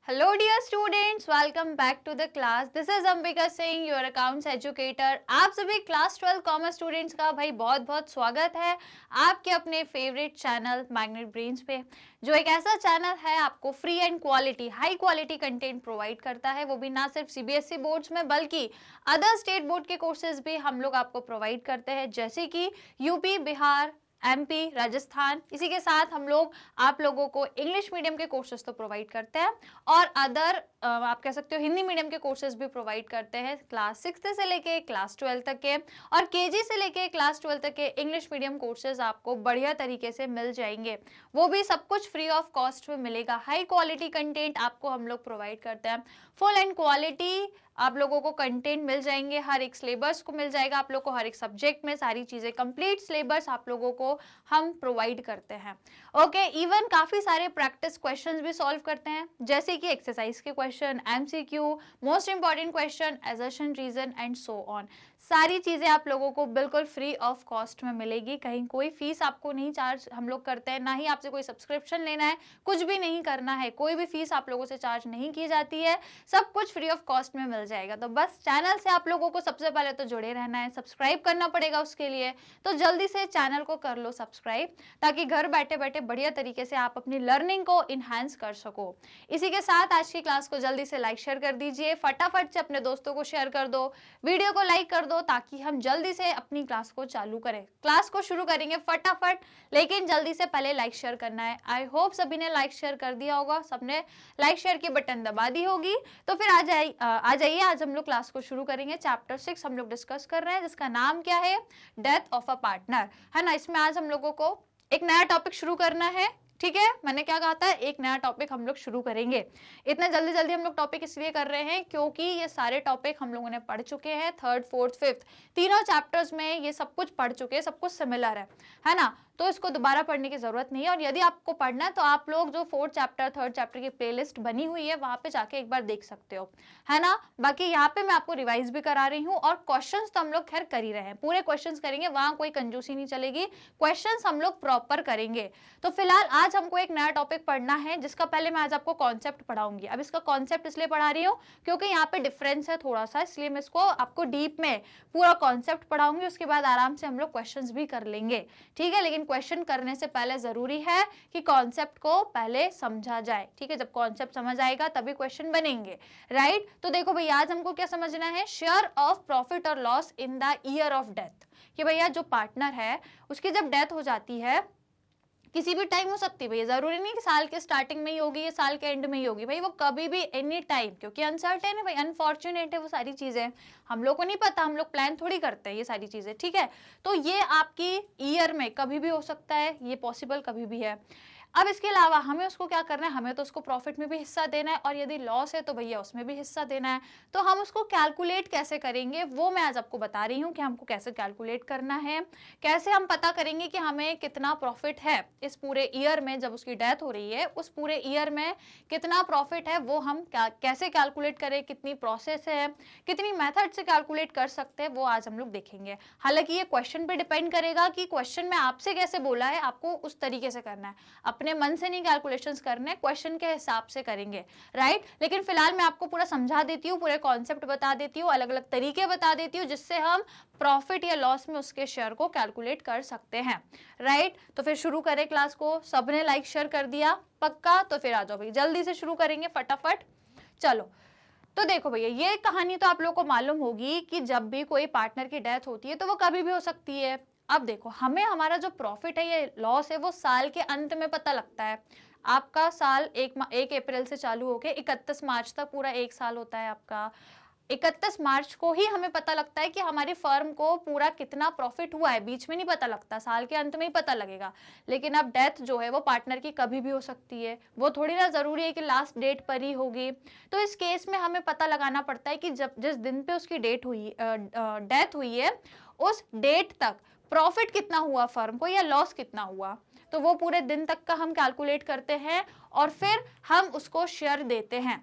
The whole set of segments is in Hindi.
Hello dear students, welcome back to the class. This is Ambika Singh, your accounts educator. आप सभी क्लास 12 कॉमर्स स्टूडेंट्स का भाई बहुत बहुत स्वागत है आपके अपने फेवरेट चैनल मैग्नेट ब्रेन्स पे, जो एक ऐसा चैनल है आपको free and quality high quality content provide करता है। वो भी ना सिर्फ सीबीएसई बोर्ड्स में बल्कि अदर स्टेट बोर्ड के कोर्सेज भी हम लोग आपको प्रोवाइड करते हैं, जैसे कि यूपी, बिहार, एमपी, राजस्थान। इसी के साथ हम लोग आप लोगों को इंग्लिश मीडियम के कोर्सेज तो प्रोवाइड करते हैं और अदर आप कह सकते हो हिंदी मीडियम के कोर्सेज भी प्रोवाइड करते हैं क्लास 6 से लेके क्लास 12 तक के, और केजी से लेके क्लास 12 तक के इंग्लिश मीडियम कोर्सेज आपको बढ़िया तरीके से मिल जाएंगे। वो भी सब कुछ फ्री ऑफ कॉस्ट में मिलेगा। हाई क्वालिटी कंटेंट आपको हम लोग प्रोवाइड करते हैं। फुल एंड क्वालिटी आप लोगों को कंटेंट मिल जाएंगे, हर एक सिलेबस को मिल जाएगा आप लोग को, हर एक सब्जेक्ट में सारी चीजें कंप्लीट सिलेबस आप लोगों को हम प्रोवाइड करते हैं। ओके, इवन काफी सारे प्रैक्टिस क्वेश्चंस भी सॉल्व करते हैं, जैसे कि एक्सरसाइज के question, MCQ, most important question, assertion, reason and so on. सारी चीजें आप लोगों को बिल्कुल फ्री ऑफ कॉस्ट में मिलेगी। कहीं कोई फीस आपको नहीं चार्ज हम लोग करते हैं, ना ही आपसे कोई सब्सक्रिप्शन लेना है, कुछ भी नहीं करना है, कोई भी फीस आप लोगों से चार्ज नहीं की जाती है, सब कुछ फ्री ऑफ कॉस्ट में मिल जाएगा। तो बस चैनल से आप लोगों को सबसे पहले तो जुड़े रहना है, सब्सक्राइब करना पड़ेगा उसके लिए। तो जल्दी से चैनल को कर लो सब्सक्राइब, ताकि घर बैठे बैठे बढ़िया तरीके से आप अपनी लर्निंग को इनहांस कर सको। इसी के साथ आज की क्लास को जल्दी से लाइक शेयर कर दीजिए, फटाफट से अपने दोस्तों को शेयर कर दो, वीडियो को लाइक कर दो, ताकि हम जल्दी से अपनी क्लास को चालू करें। क्लास को शुरू करेंगे फटाफट, लेकिन जल्दी से पहले लाइक शेयर करना है। आई होप सभी ने लाइक शेयर कर दिया होगा, सबने लाइक शेयर की बटन दबा दी होगी। तो फिर आ जाइए, आज हम लोग क्लास को शुरू करेंगे। चैप्टर 6 हम लोग डिस्कस कर रहे हैं, जिसका नाम क्या है, डेथ ऑफ अ पार्टनर, है ना। इसमें आज हम लोगों को एक नया टॉपिक शुरू करना है। ठीक है, मैंने क्या कहा था, एक नया टॉपिक हम लोग शुरू करेंगे। इतने जल्दी जल्दी हम लोग टॉपिक इसलिए कर रहे हैं क्योंकि ये सारे टॉपिक हम लोगों ने पढ़ चुके हैं। थर्ड, फोर्थ, फिफ्थ तीनों चैप्टर्स में ये सब कुछ पढ़ चुके हैं, सब कुछ सिमिलर है ना। तो इसको दोबारा पढ़ने की जरूरत नहीं है। और यदि आपको पढ़ना है तो आप लोग जो फोर्थ चैप्टर, थर्ड चैप्टर की प्लेलिस्ट बनी हुई है, वहां पे जाके एक बार देख सकते हो, है ना। बाकी यहाँ पे मैं आपको रिवाइज भी करा रही हूँ, और क्वेश्चंस तो हम लोग खैर कर ही रहे हैं, पूरे क्वेश्चंस करेंगे, वहां कोई कंजूसी नहीं चलेगी, क्वेश्चंस हम लोग प्रॉपर करेंगे। तो फिलहाल आज हमको एक नया टॉपिक पढ़ना है, जिसका पहले मैं आज आपको कॉन्सेप्ट पढ़ाऊंगी। अब इसका कॉन्सेप्ट इसलिए पढ़ा रही हूँ क्योंकि यहाँ पे डिफरेंस है थोड़ा सा, इसलिए मैं इसको आपको डीप में पूरा कॉन्सेप्ट पढ़ाऊंगी। उसके बाद आराम से हम लोग क्वेश्चंस भी कर लेंगे, ठीक है। लेकिन क्वेश्चन करने से पहले जरूरी है कि कॉन्सेप्ट को पहले समझा जाए, ठीक है। जब कॉन्सेप्ट समझ आएगा तभी क्वेश्चन बनेंगे, राइट। तो देखो भैया, आज हमको क्या समझना है, शेयर ऑफ प्रॉफिट और loss in the year of death. कि भैया जो पार्टनर है उसकी जब डेथ हो जाती है, किसी भी टाइम हो सकती है भैया, जरूरी नहीं कि साल के स्टार्टिंग में ही होगी या साल के एंड में ही होगी, भाई वो कभी भी एनी टाइम, क्योंकि अनसर्टेन है भाई, अनफॉर्चुनेट है वो सारी चीजें, हम लोग को नहीं पता, हम लोग प्लान थोड़ी करते हैं ये सारी चीजें, ठीक है। तो ये आपकी ईयर में कभी भी हो सकता है, ये पॉसिबल कभी भी है। अब इसके अलावा हमें उसको क्या करना है, हमें तो उसको प्रॉफिट में भी हिस्सा देना है, और यदि लॉस है तो भैया उसमें भी हिस्सा देना है। तो हम उसको कैलकुलेट कैसे करेंगे वो मैं आज आपको बता रही हूँ कि हमको कैसे कैलकुलेट करना है, कैसे हम पता करेंगे कि हमें कितना प्रॉफिट है इस पूरे ईयर में, जब उसकी डेथ हो रही है उस पूरे ईयर में कितना प्रॉफिट है, वो हम कैसे कैलकुलेट करें, कितनी प्रोसेस है, कितनी मेथड से कैलकुलेट कर सकते हैं, वो आज हम लोग देखेंगे। हालांकि ये क्वेश्चन पे डिपेंड करेगा कि क्वेश्चन में आपसे कैसे बोला है, आपको उस तरीके से करना है, अपने मन से नहीं कैलकुलेशंस करने, क्वेश्चन के हिसाब से करेंगे, राइट। लेकिन फिलहाल मैं आपको पूरा समझा देती हूँ, पूरे कॉन्सेप्ट बता देती हूँ, अलग अलग तरीके बता देती हूँ, जिससे हम प्रॉफिट या लॉस में उसके शेयर को कैलकुलेट कर सकते हैं, राइट। तो फिर शुरू करें क्लास को। सबने लाइक शेयर कर दिया पक्का? तो फिर आ जाओ भाई, जल्दी से शुरू करेंगे फटाफट। चलो, तो देखो भैया, ये कहानी तो आप लोगों को मालूम होगी कि जब भी कोई पार्टनर की डेथ होती है तो वो कभी भी हो सकती है। अब देखो, हमें हमारा जो प्रॉफिट है या लॉस है वो साल के अंत में पता लगता है। आपका साल 1 अप्रैल से चालू होके 31 मार्च तक पूरा एक साल होता है आपका। 31 मार्च को ही हमें पता लगता है कि हमारी फर्म को पूरा कितना प्रॉफिट हुआ है, बीच में नहीं पता लगता, साल के अंत में ही पता लगेगा। लेकिन अब डेथ जो है वो पार्टनर की कभी भी हो सकती है, वो थोड़ी ना जरूरी है कि लास्ट डेट पर ही होगी। तो इस केस में हमें पता लगाना पड़ता है कि जब जिस दिन पे उसकी डेथ हुई है उस डेट तक प्रॉफिट कितना हुआ फर्म को या लॉस कितना हुआ। तो वो पूरे दिन तक का हम कैलकुलेट करते हैं और फिर हम उसको शेयर देते हैं,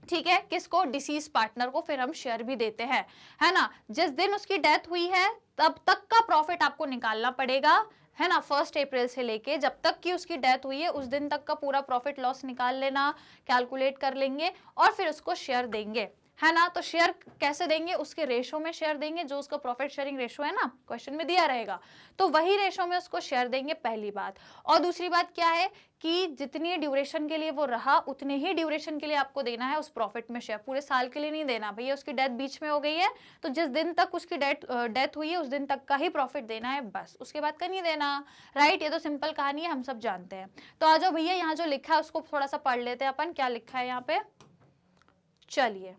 ठीक है। किसको? डिसीज पार्टनर को फिर हम शेयर भी देते हैं, है ना। जिस दिन उसकी डेथ हुई है तब तक का प्रॉफिट आपको निकालना पड़ेगा, है ना, 1 अप्रैल से लेके जब तक कि उसकी डेथ हुई है उस दिन तक का पूरा प्रॉफिट लॉस निकाल लेना, कैलकुलेट कर लेंगे और फिर उसको शेयर देंगे, है ना। तो शेयर कैसे देंगे, उसके रेशो में शेयर देंगे, जो उसका प्रॉफिट शेयरिंग रेशो है ना, क्वेश्चन में दिया रहेगा, तो वही रेशो में उसको शेयर देंगे, पहली बात। और दूसरी बात क्या है कि जितनी ड्यूरेशन के लिए वो रहा उतने ही ड्यूरेशन के लिए आपको देना है उस प्रॉफिट में शेयर, पूरे साल के लिए नहीं देना भैया। उसकी डेथ बीच में हो गई है तो जिस दिन तक उसकी डेथ हुई है उस दिन तक का ही प्रॉफिट देना है, बस, उसके बाद का नहीं देना, राइट। ये तो सिंपल कहानी है, हम सब जानते हैं। तो आ जाओ भैया, यहाँ जो लिखा है उसको थोड़ा सा पढ़ लेते हैं अपन, क्या लिखा है यहाँ पे, चलिए।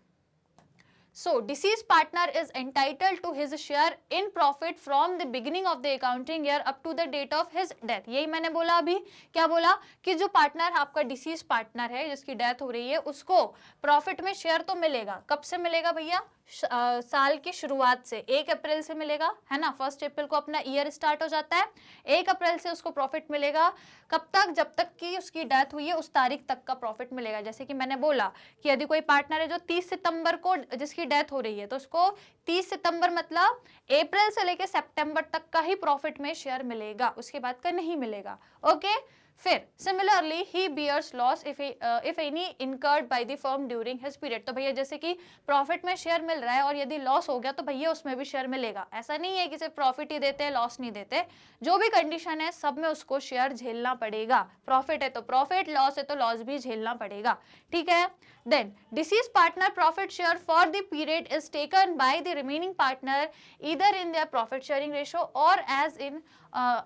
So, deceased partner is entitled to his share in profit from the beginning of the accounting year up to the date of his death। यही मैंने बोला अभी, क्या बोला कि जो पार्टनर आपका डिसीज पार्टनर है जिसकी डेथ हो रही है उसको प्रॉफिट में शेयर तो मिलेगा। कब से मिलेगा भैया, साल की शुरुआत से, 1 अप्रैल से मिलेगा, है ना। 1 अप्रैल को अपना ईयर स्टार्ट हो जाता है, 1 अप्रैल से उसको प्रॉफिट मिलेगा। कब तक, जब तक कि उसकी डेथ हुई है उस तारीख तक का प्रॉफिट मिलेगा। जैसे कि मैंने बोला कि यदि कोई पार्टनर है जो 30 सितंबर को जिसकी डेथ हो रही है तो उसको 30 सितंबर मतलब अप्रैल से लेकर सितंबर तक का ही प्रॉफिट में शेयर मिलेगा, उसके बाद का नहीं मिलेगा, ओके। फिर सिमिलरली ही bears loss if any incurred by the firm during his period. तो भैया जैसे कि प्रॉफिट में शेयर मिल रहा है और यदि लॉस हो गया तो भैया उसमें भी शेयर मिलेगा। ऐसा नहीं है कि सिर्फ प्रॉफिट ही देते हैं लॉस नहीं देते, जो भी कंडीशन है सब में उसको शेयर झेलना पड़ेगा। प्रॉफिट है तो प्रॉफिट, लॉस है तो लॉस भी झेलना पड़ेगा, ठीक है। Then deceased partner profit share for the period is taken by the remaining partner either in their profit sharing ratio or as in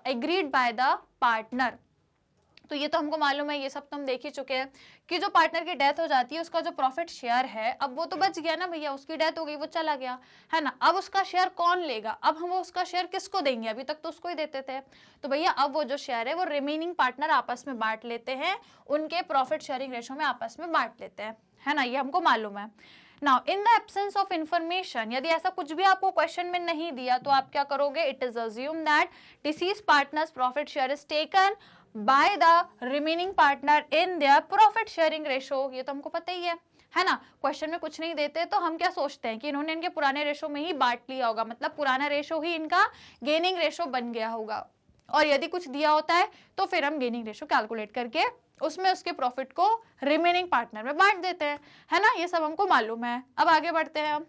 agreed by the partner. तो ये तो हमको मालूम है, ये सब तो हम देख ही चुके हैं कि जो पार्टनर की डेथ हो जाती है उसका जो प्रॉफिट शेयर है, अब वो तो बच गया ना भैया, उसकी डेथ हो गई, वो चला गया, है ना। अब उसका शेयर कौन लेगा, अब हम उसका शेयर किसको देंगे, अभी तक तो उसको ही देते थे। तो भैया अब वो जो शेयर है वो रिमेनिंग पार्टनर आपस में बांट लेते हैं, उनके प्रॉफिट शेयरिंग रेशो में आपस में बांट लेते हैं, है ना, ये हमको मालूम है। Now in the absence of information, यदि ऐसा कुछ भी आपको क्वेश्चन में नहीं दिया तो आप क्या करोगे, it is assume that disease partners profit share is taken by the remaining partner in their profit sharing ratio. ये तो हमको पता ही है ना। क्वेश्चन में कुछ नहीं देते तो हम क्या सोचते हैं कि इन्होंने इनके पुराने रेशो में ही बांट लिया होगा, मतलब पुराना रेशो ही इनका गेनिंग रेशो बन गया होगा। और यदि कुछ दिया होता है तो फिर हम गेनिंग रेशो कैलकुलेट करके उसमें उसके प्रॉफिट को रिमेनिंग पार्टनर में बांट देते हैं, है ना। ये सब हमको मालूम है। अब आगे बढ़ते हैं, हम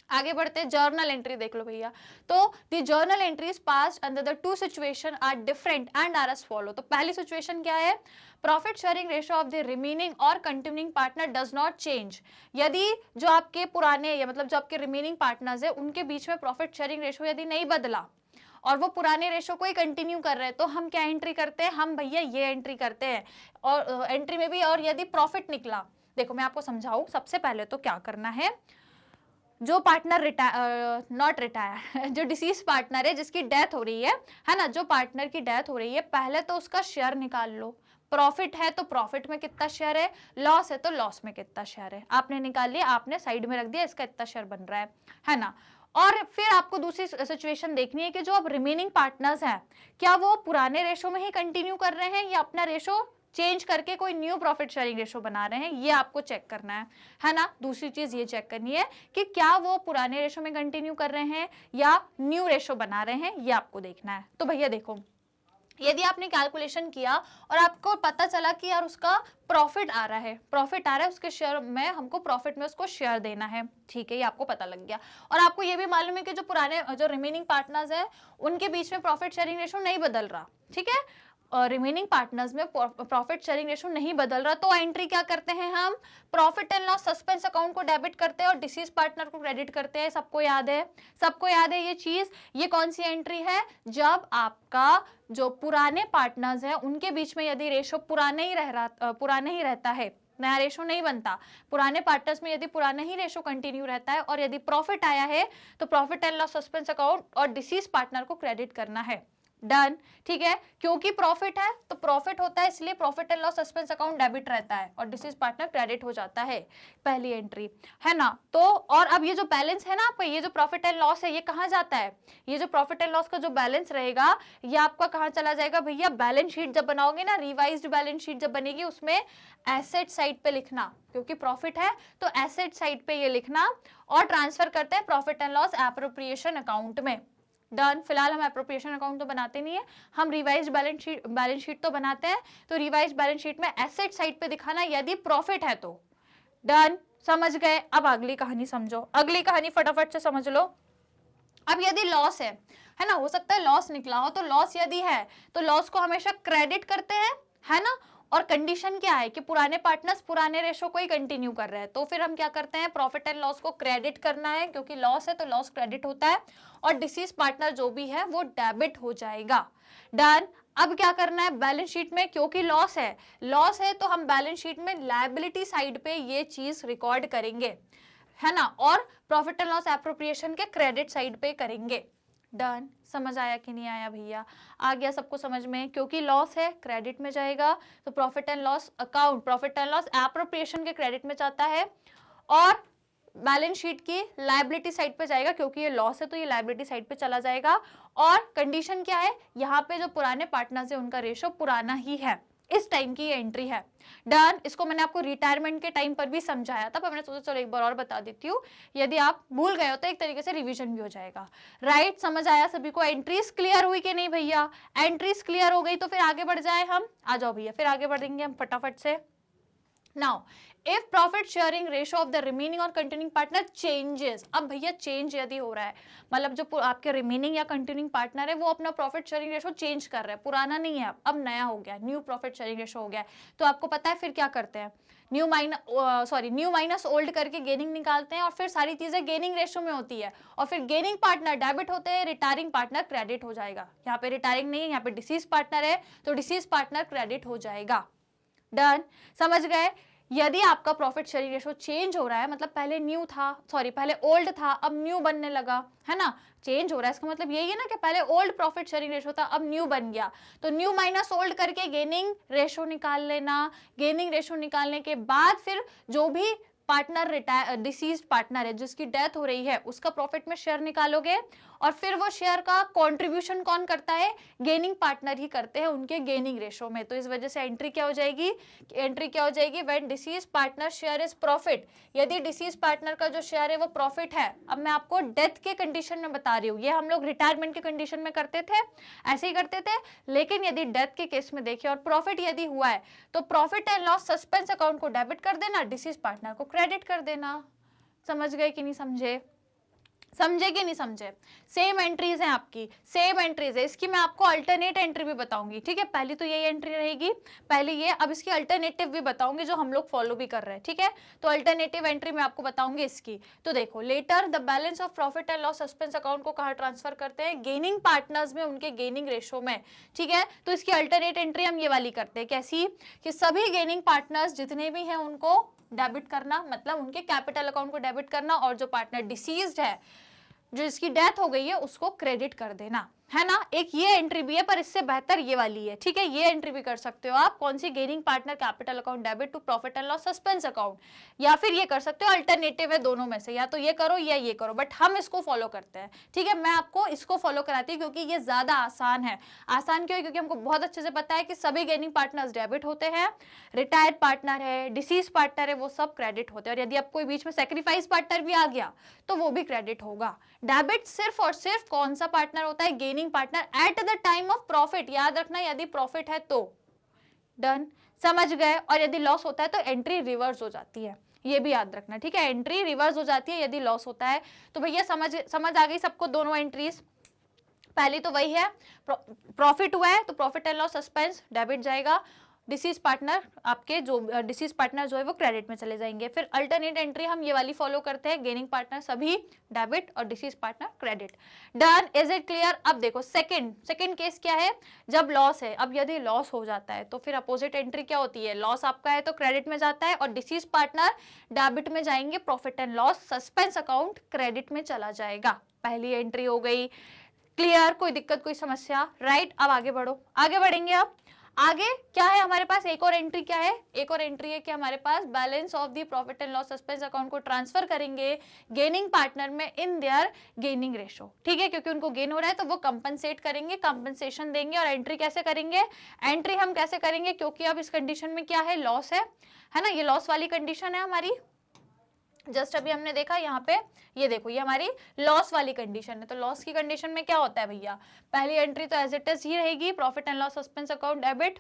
आगे बढ़ते हैं, जर्नल एंट्री देख लो भैया। तो the journal entries passed under the two situation are different and are as follow. तो पहली सिचुएशन क्या है, profit sharing ratio of the remaining or continuing partner does not change. यदि जो आपके पुराने या मतलब जो आपके रिमेनिंग पार्टनर्स है उनके बीच में प्रॉफिट शेयरिंग रेशो यदि नहीं बदला और वो पुराने रेशो को ही कंटिन्यू कर रहे हैं तो हम क्या एंट्री करते हैं, हम भैया ये एंट्री करते हैं। और एंट्री में भी, और यदि प्रॉफिट निकला, देखो मैं आपको समझाऊं, सबसे पहले तो क्या करना है, जो पार्टनर नॉट रिटायर जो डिसीज पार्टनर है जिसकी डेथ हो रही है ना, जो पार्टनर की डेथ हो रही है, पहले तो उसका शेयर निकाल लो। प्रॉफिट है तो प्रॉफिट में कितना शेयर है, लॉस है तो लॉस में कितना शेयर है, आपने निकाल लिया, आपने साइड में रख दिया, इसका इतना शेयर बन रहा है ना। और फिर आपको दूसरी सिचुएशन देखनी है कि जो अब रिमेनिंग पार्टनर्स हैं क्या वो पुराने रेशो में ही कंटिन्यू कर रहे हैं या अपना रेशो चेंज करके कोई न्यू प्रॉफिट शेयरिंग रेशो बना रहे हैं, ये आपको चेक करना है ना। दूसरी चीज ये चेक करनी है कि क्या वो पुराने रेशो में कंटिन्यू कर रहे हैं या न्यू रेशो बना रहे हैं, ये आपको देखना है। तो भैया देखो, यदि आपने कैलकुलेशन किया और आपको पता चला कि यार उसका प्रॉफिट आ रहा है उसके शेयर में, हमको प्रॉफिट में उसको शेयर देना है, ठीक है, ये आपको पता लग गया। और आपको ये भी मालूम है कि जो रिमेनिंग पार्टनर्स हैं उनके बीच में प्रॉफिट शेयरिंग रेशो नहीं बदल रहा, ठीक है, रिमेनिंग पार्टनर्स में प्रॉफिट शेयरिंग रेशो नहीं बदल रहा, तो एंट्री क्या करते हैं, हम profit and loss suspense account को डेबिट करते हैं और डिसीज पार्टनर को क्रेडिट करते हैं। सबको याद है ये चीज। ये कौन सी एंट्री है, जब आपका जो पुराने पार्टनर्स हैं उनके बीच में यदि रेशो पुराना ही रहता है, नया रेशो नहीं बनता, पुराने पार्टनर्स में यदि पुराना ही रेशो कंटिन्यू रहता है और यदि प्रॉफिट आया है तो profit and loss suspense account और डिसीज पार्टनर को क्रेडिट करना है, डन, ठीक है। क्योंकि प्रॉफिट है तो प्रॉफिट होता है, इसलिए profit and loss suspense account debit रहता है और डिसीज पार्टनर क्रेडिट हो जाता है, पहली एंट्री, है ना। तो और अब ये जो बैलेंस है ना आपका, ये जो प्रॉफिट एंड लॉस है ये कहाँ जाता है, ये जो प्रॉफिट एंड लॉस का जो बैलेंस रहेगा ये आपका कहाँ चला जाएगा भैया, बैलेंस शीट जब बनाओगे ना, रिवाइज्ड बैलेंस शीट जब बनेगी उसमें एसेट साइड पे लिखना, क्योंकि प्रॉफिट है तो एसेट साइड पे ये लिखना और ट्रांसफर करते हैं profit and loss appropriation account में। डन। फिलहाल हम एप्रोप्रिएशन अकाउंट तो बनाते नहीं है, हम रिवाइज बैलेंस शीट तो बनाते हैं। तो रिवाइज बैलेंस शीट में एसेट साइड पे दिखाना यदि प्रॉफिट है तो। डन, समझ गए। अब अगली कहानी समझो, अगली कहानी फटाफट से समझ लो। अब यदि लॉस है ना, हो सकता है लॉस निकला हो, तो लॉस यदि है तो लॉस को हमेशा क्रेडिट करते हैं, है ना। और कंडीशन क्या है कि पुराने पार्टनर्स पुराने रेशो को ही कंटिन्यू कर रहे हैं, तो फिर हम क्या करते हैं, प्रॉफिट एंड लॉस को क्रेडिट करना है, क्योंकि लॉस है तो लॉस क्रेडिट होता है, और डिसीज पार्टनर जो भी है वो डेबिट हो जाएगा। डन। अब क्या करना है बैलेंस शीट में, क्योंकि लॉस है तो हम बैलेंस शीट में लायबिलिटी साइड पे ये चीज रिकॉर्ड करेंगे, है ना, और प्रॉफिट एंड लॉस एप्रोप्रिएशन के क्रेडिट साइड पे करेंगे। डन। समझ आया कि नहीं आया भैया? आ गया सबको समझ में? क्योंकि लॉस है क्रेडिट में जाएगा, तो profit and loss account profit and loss appropriation के क्रेडिट में जाता है, और बैलेंस शीट की लायबिलिटी साइड पे जाएगा, क्योंकि ये लॉस है तो ये लायबिलिटी साइड पे चला जाएगा। और कंडीशन क्या है, यहाँ पे जो पुराने पार्टनर्स है उनका रेशो पुराना ही है, इस टाइम की ये एंट्री है। डन। इसको मैंने आपको रिटायरमेंट के टाइम पर भी समझाया था, पर मैंने सोचा चलो एक बार और बता देती हूँ, यदि आप भूल गए हो तो एक तरीके से रिवीजन भी हो जाएगा। राइट, समझ आया सभी को? एंट्रीज क्लियर हुई कि नहीं भैया? एंट्रीज क्लियर हो गई तो फिर आगे बढ़ जाए हम। आ जाओ भैया, फिर आगे बढ़ेंगे हम फटाफट से। Now if profit sharing ratio of the remaining or continuing partner changes, अब भैया चेंज यदि हो रहा है, मतलब जो आपके रिमेनिंग या कंटिन्यूइंग पार्टनर है वो अपना प्रॉफिट शेयरिंग रेशो चेंज कर रहा है, पुराना नहीं है अब नया हो गया, न्यू प्रॉफिट शेयरिंग रेशो हो गया है, तो आपको पता है फिर क्या करते हैं, न्यू माइनस ओल्ड करके गेनिंग निकालते हैं, और फिर सारी चीजें गेनिंग रेशो में होती है, और फिर गेनिंग पार्टनर डेबिट होते हैं, रिटायरिंग पार्टनर क्रेडिट हो जाएगा। यहाँ पे रिटायरिंग नहीं है, यहाँ पे डिसीज पार्टनर है, तो डिसीज पार्टनर क्रेडिट हो जाएगा। डन। समझ गए? यदि आपका प्रॉफिट शेयरिंग रेशो चेंज हो रहा है, मतलब पहले ओल्ड था अब न्यू बनने लगा, है ना, चेंज हो रहा है, इसका मतलब यही है ना कि पहले ओल्ड प्रॉफिट शेयरिंग रेशो था अब न्यू बन गया, तो न्यू माइनस ओल्ड करके गेनिंग रेशो निकाल लेना। गेनिंग रेशो निकालने के बाद फिर जो भी पार्टनर डिसीज पार्टनर है जिसकी डेथ हो रही है उसका प्रॉफिट में शेयर निकालोगे, और फिर वो शेयर का कंट्रीब्यूशन कौन करता है, गेनिंग पार्टनर ही करते हैं उनके गेनिंग रेशो में। तो इस वजह से एंट्री क्या हो जाएगी, when disease partner share is profit, यदि डिसीज पार्टनर का जो शेयर है वो प्रॉफिट है। अब मैं आपको डेथ के कंडीशन में बता रही हूँ, ये हम लोग रिटायरमेंट के कंडीशन में करते थे, ऐसे ही करते थे, लेकिन यदि डेथ के केस में देखिए और प्रॉफिट यदि हुआ है तो profit and loss suspense account को डेबिट कर देना, डिसीज पार्टनर को क्रेडिट कर देना। समझ गए कि नहीं समझे? समझे कि नहीं समझे? सेम एंट्रीज हैं आपकी, सेम एंट्रीज है। इसकी मैं आपको अल्टरनेट एंट्री भी बताऊंगी, ठीक है, पहली तो यही एंट्री रहेगी, पहले ये, अब इसकी अल्टरनेटिव भी बताऊंगी जो हम लोग फॉलो भी कर रहे हैं, ठीक है। तो अल्टरनेटिव एंट्री मैं आपको बताऊंगी इसकी। तो देखो, latter the balance of profit and loss suspense account को कहाँ ट्रांसफर करते हैं, गेनिंग पार्टनर्स में, उनके गेनिंग रेशो में, ठीक है। तो इसकी अल्टरनेट एंट्री हम ये वाली करते हैं, कैसी, कि सभी गेनिंग पार्टनर्स जितने भी हैं उनको डेबिट करना, मतलब उनके कैपिटल अकाउंट को डेबिट करना, और जो पार्टनर डिसीज्ड है, जो इसकी डेथ हो गई है, उसको क्रेडिट कर देना, है ना। एक ये एंट्री भी है, पर इससे बेहतर ये वाली है, ठीक है, ये एंट्री भी कर सकते हो आप। कौन सी, gaining partner capital account debit to profit and loss suspense account, या फिर ये कर सकते हो, अल्टरनेटिव है दोनों में से, या तो ये करो या ये करो, बट हम इसको फॉलो करते हैं, ठीक है। मैं आपको इसको फॉलो कराती हूँ क्योंकि ये ज्यादा आसान है। आसान क्यों है, क्योंकि हमको बहुत अच्छे से पता है कि सभी गेनिंग पार्टनर्स डेबिट होते हैं, रिटायर्ड पार्टनर है, डिसीज पार्टनर है, वो सब क्रेडिट होते हैं, और यदि अब कोई बीच में सेक्रीफाइस पार्टनर भी आ गया तो वो भी क्रेडिट होगा। डेबिट सिर्फ और सिर्फ कौन सा पार्टनर होता है, gaining partner at the time of profit, याद रखना, यदि प्रॉफिट है तो। डन। समझ गए? और यदि लॉस होता है तो एंट्री रिवर्स हो जाती है, ये भी याद रखना, ठीक है, एंट्री रिवर्स हो जाती है यदि लॉस होता है। तो भैया समझ आ गई सबको दोनों एंट्रीज? पहली तो वही है, प्रॉफिट हुआ है तो profit and loss suspense debit जाएगा, डिसीज पार्टनर आपके जो डिसीज पार्टनर जो है वो क्रेडिट में चले जाएंगे। फिर अल्टरनेट एंट्री हम ये वाली फॉलो करते हैं, गेनिंग पार्टनर सभी डेबिट और disease partner credit. Done. Is it clear? अब देखो सेकंड केस क्या है, जब लॉस है। अब यदि लॉस हो जाता है तो फिर अपोजिट एंट्री क्या होती है, लॉस आपका है तो क्रेडिट में जाता है, और डिसीज पार्टनर डेबिट में जाएंगे, profit and loss suspense account credit में चला जाएगा। पहली एंट्री हो गई क्लियर, कोई दिक्कत कोई समस्या? राइट। अब आगे बढ़ो, आगे बढ़ेंगे। अब आगे क्या है हमारे पास, एक और एंट्री क्या है, एक और एंट्री है कि हमारे पास balance of the profit and loss suspense account को ट्रांसफर करेंगे गेनिंग पार्टनर में इन देयर गेनिंग रेशो, ठीक है, क्योंकि उनको गेन हो रहा है तो वो कंपनसेट करेंगे, कंपनसेशन देंगे। और एंट्री कैसे करेंगे, एंट्री हम कैसे करेंगे, क्योंकि अब इस कंडीशन में क्या है, लॉस है ना, ये लॉस वाली कंडीशन है हमारी, जस्ट अभी हमने देखा यहाँ पे, ये देखो ये हमारी लॉस वाली कंडीशन है। तो लॉस की कंडीशन में क्या होता है भैया, पहली एंट्री तो एज इट इज ही रहेगी, profit and loss suspense account debit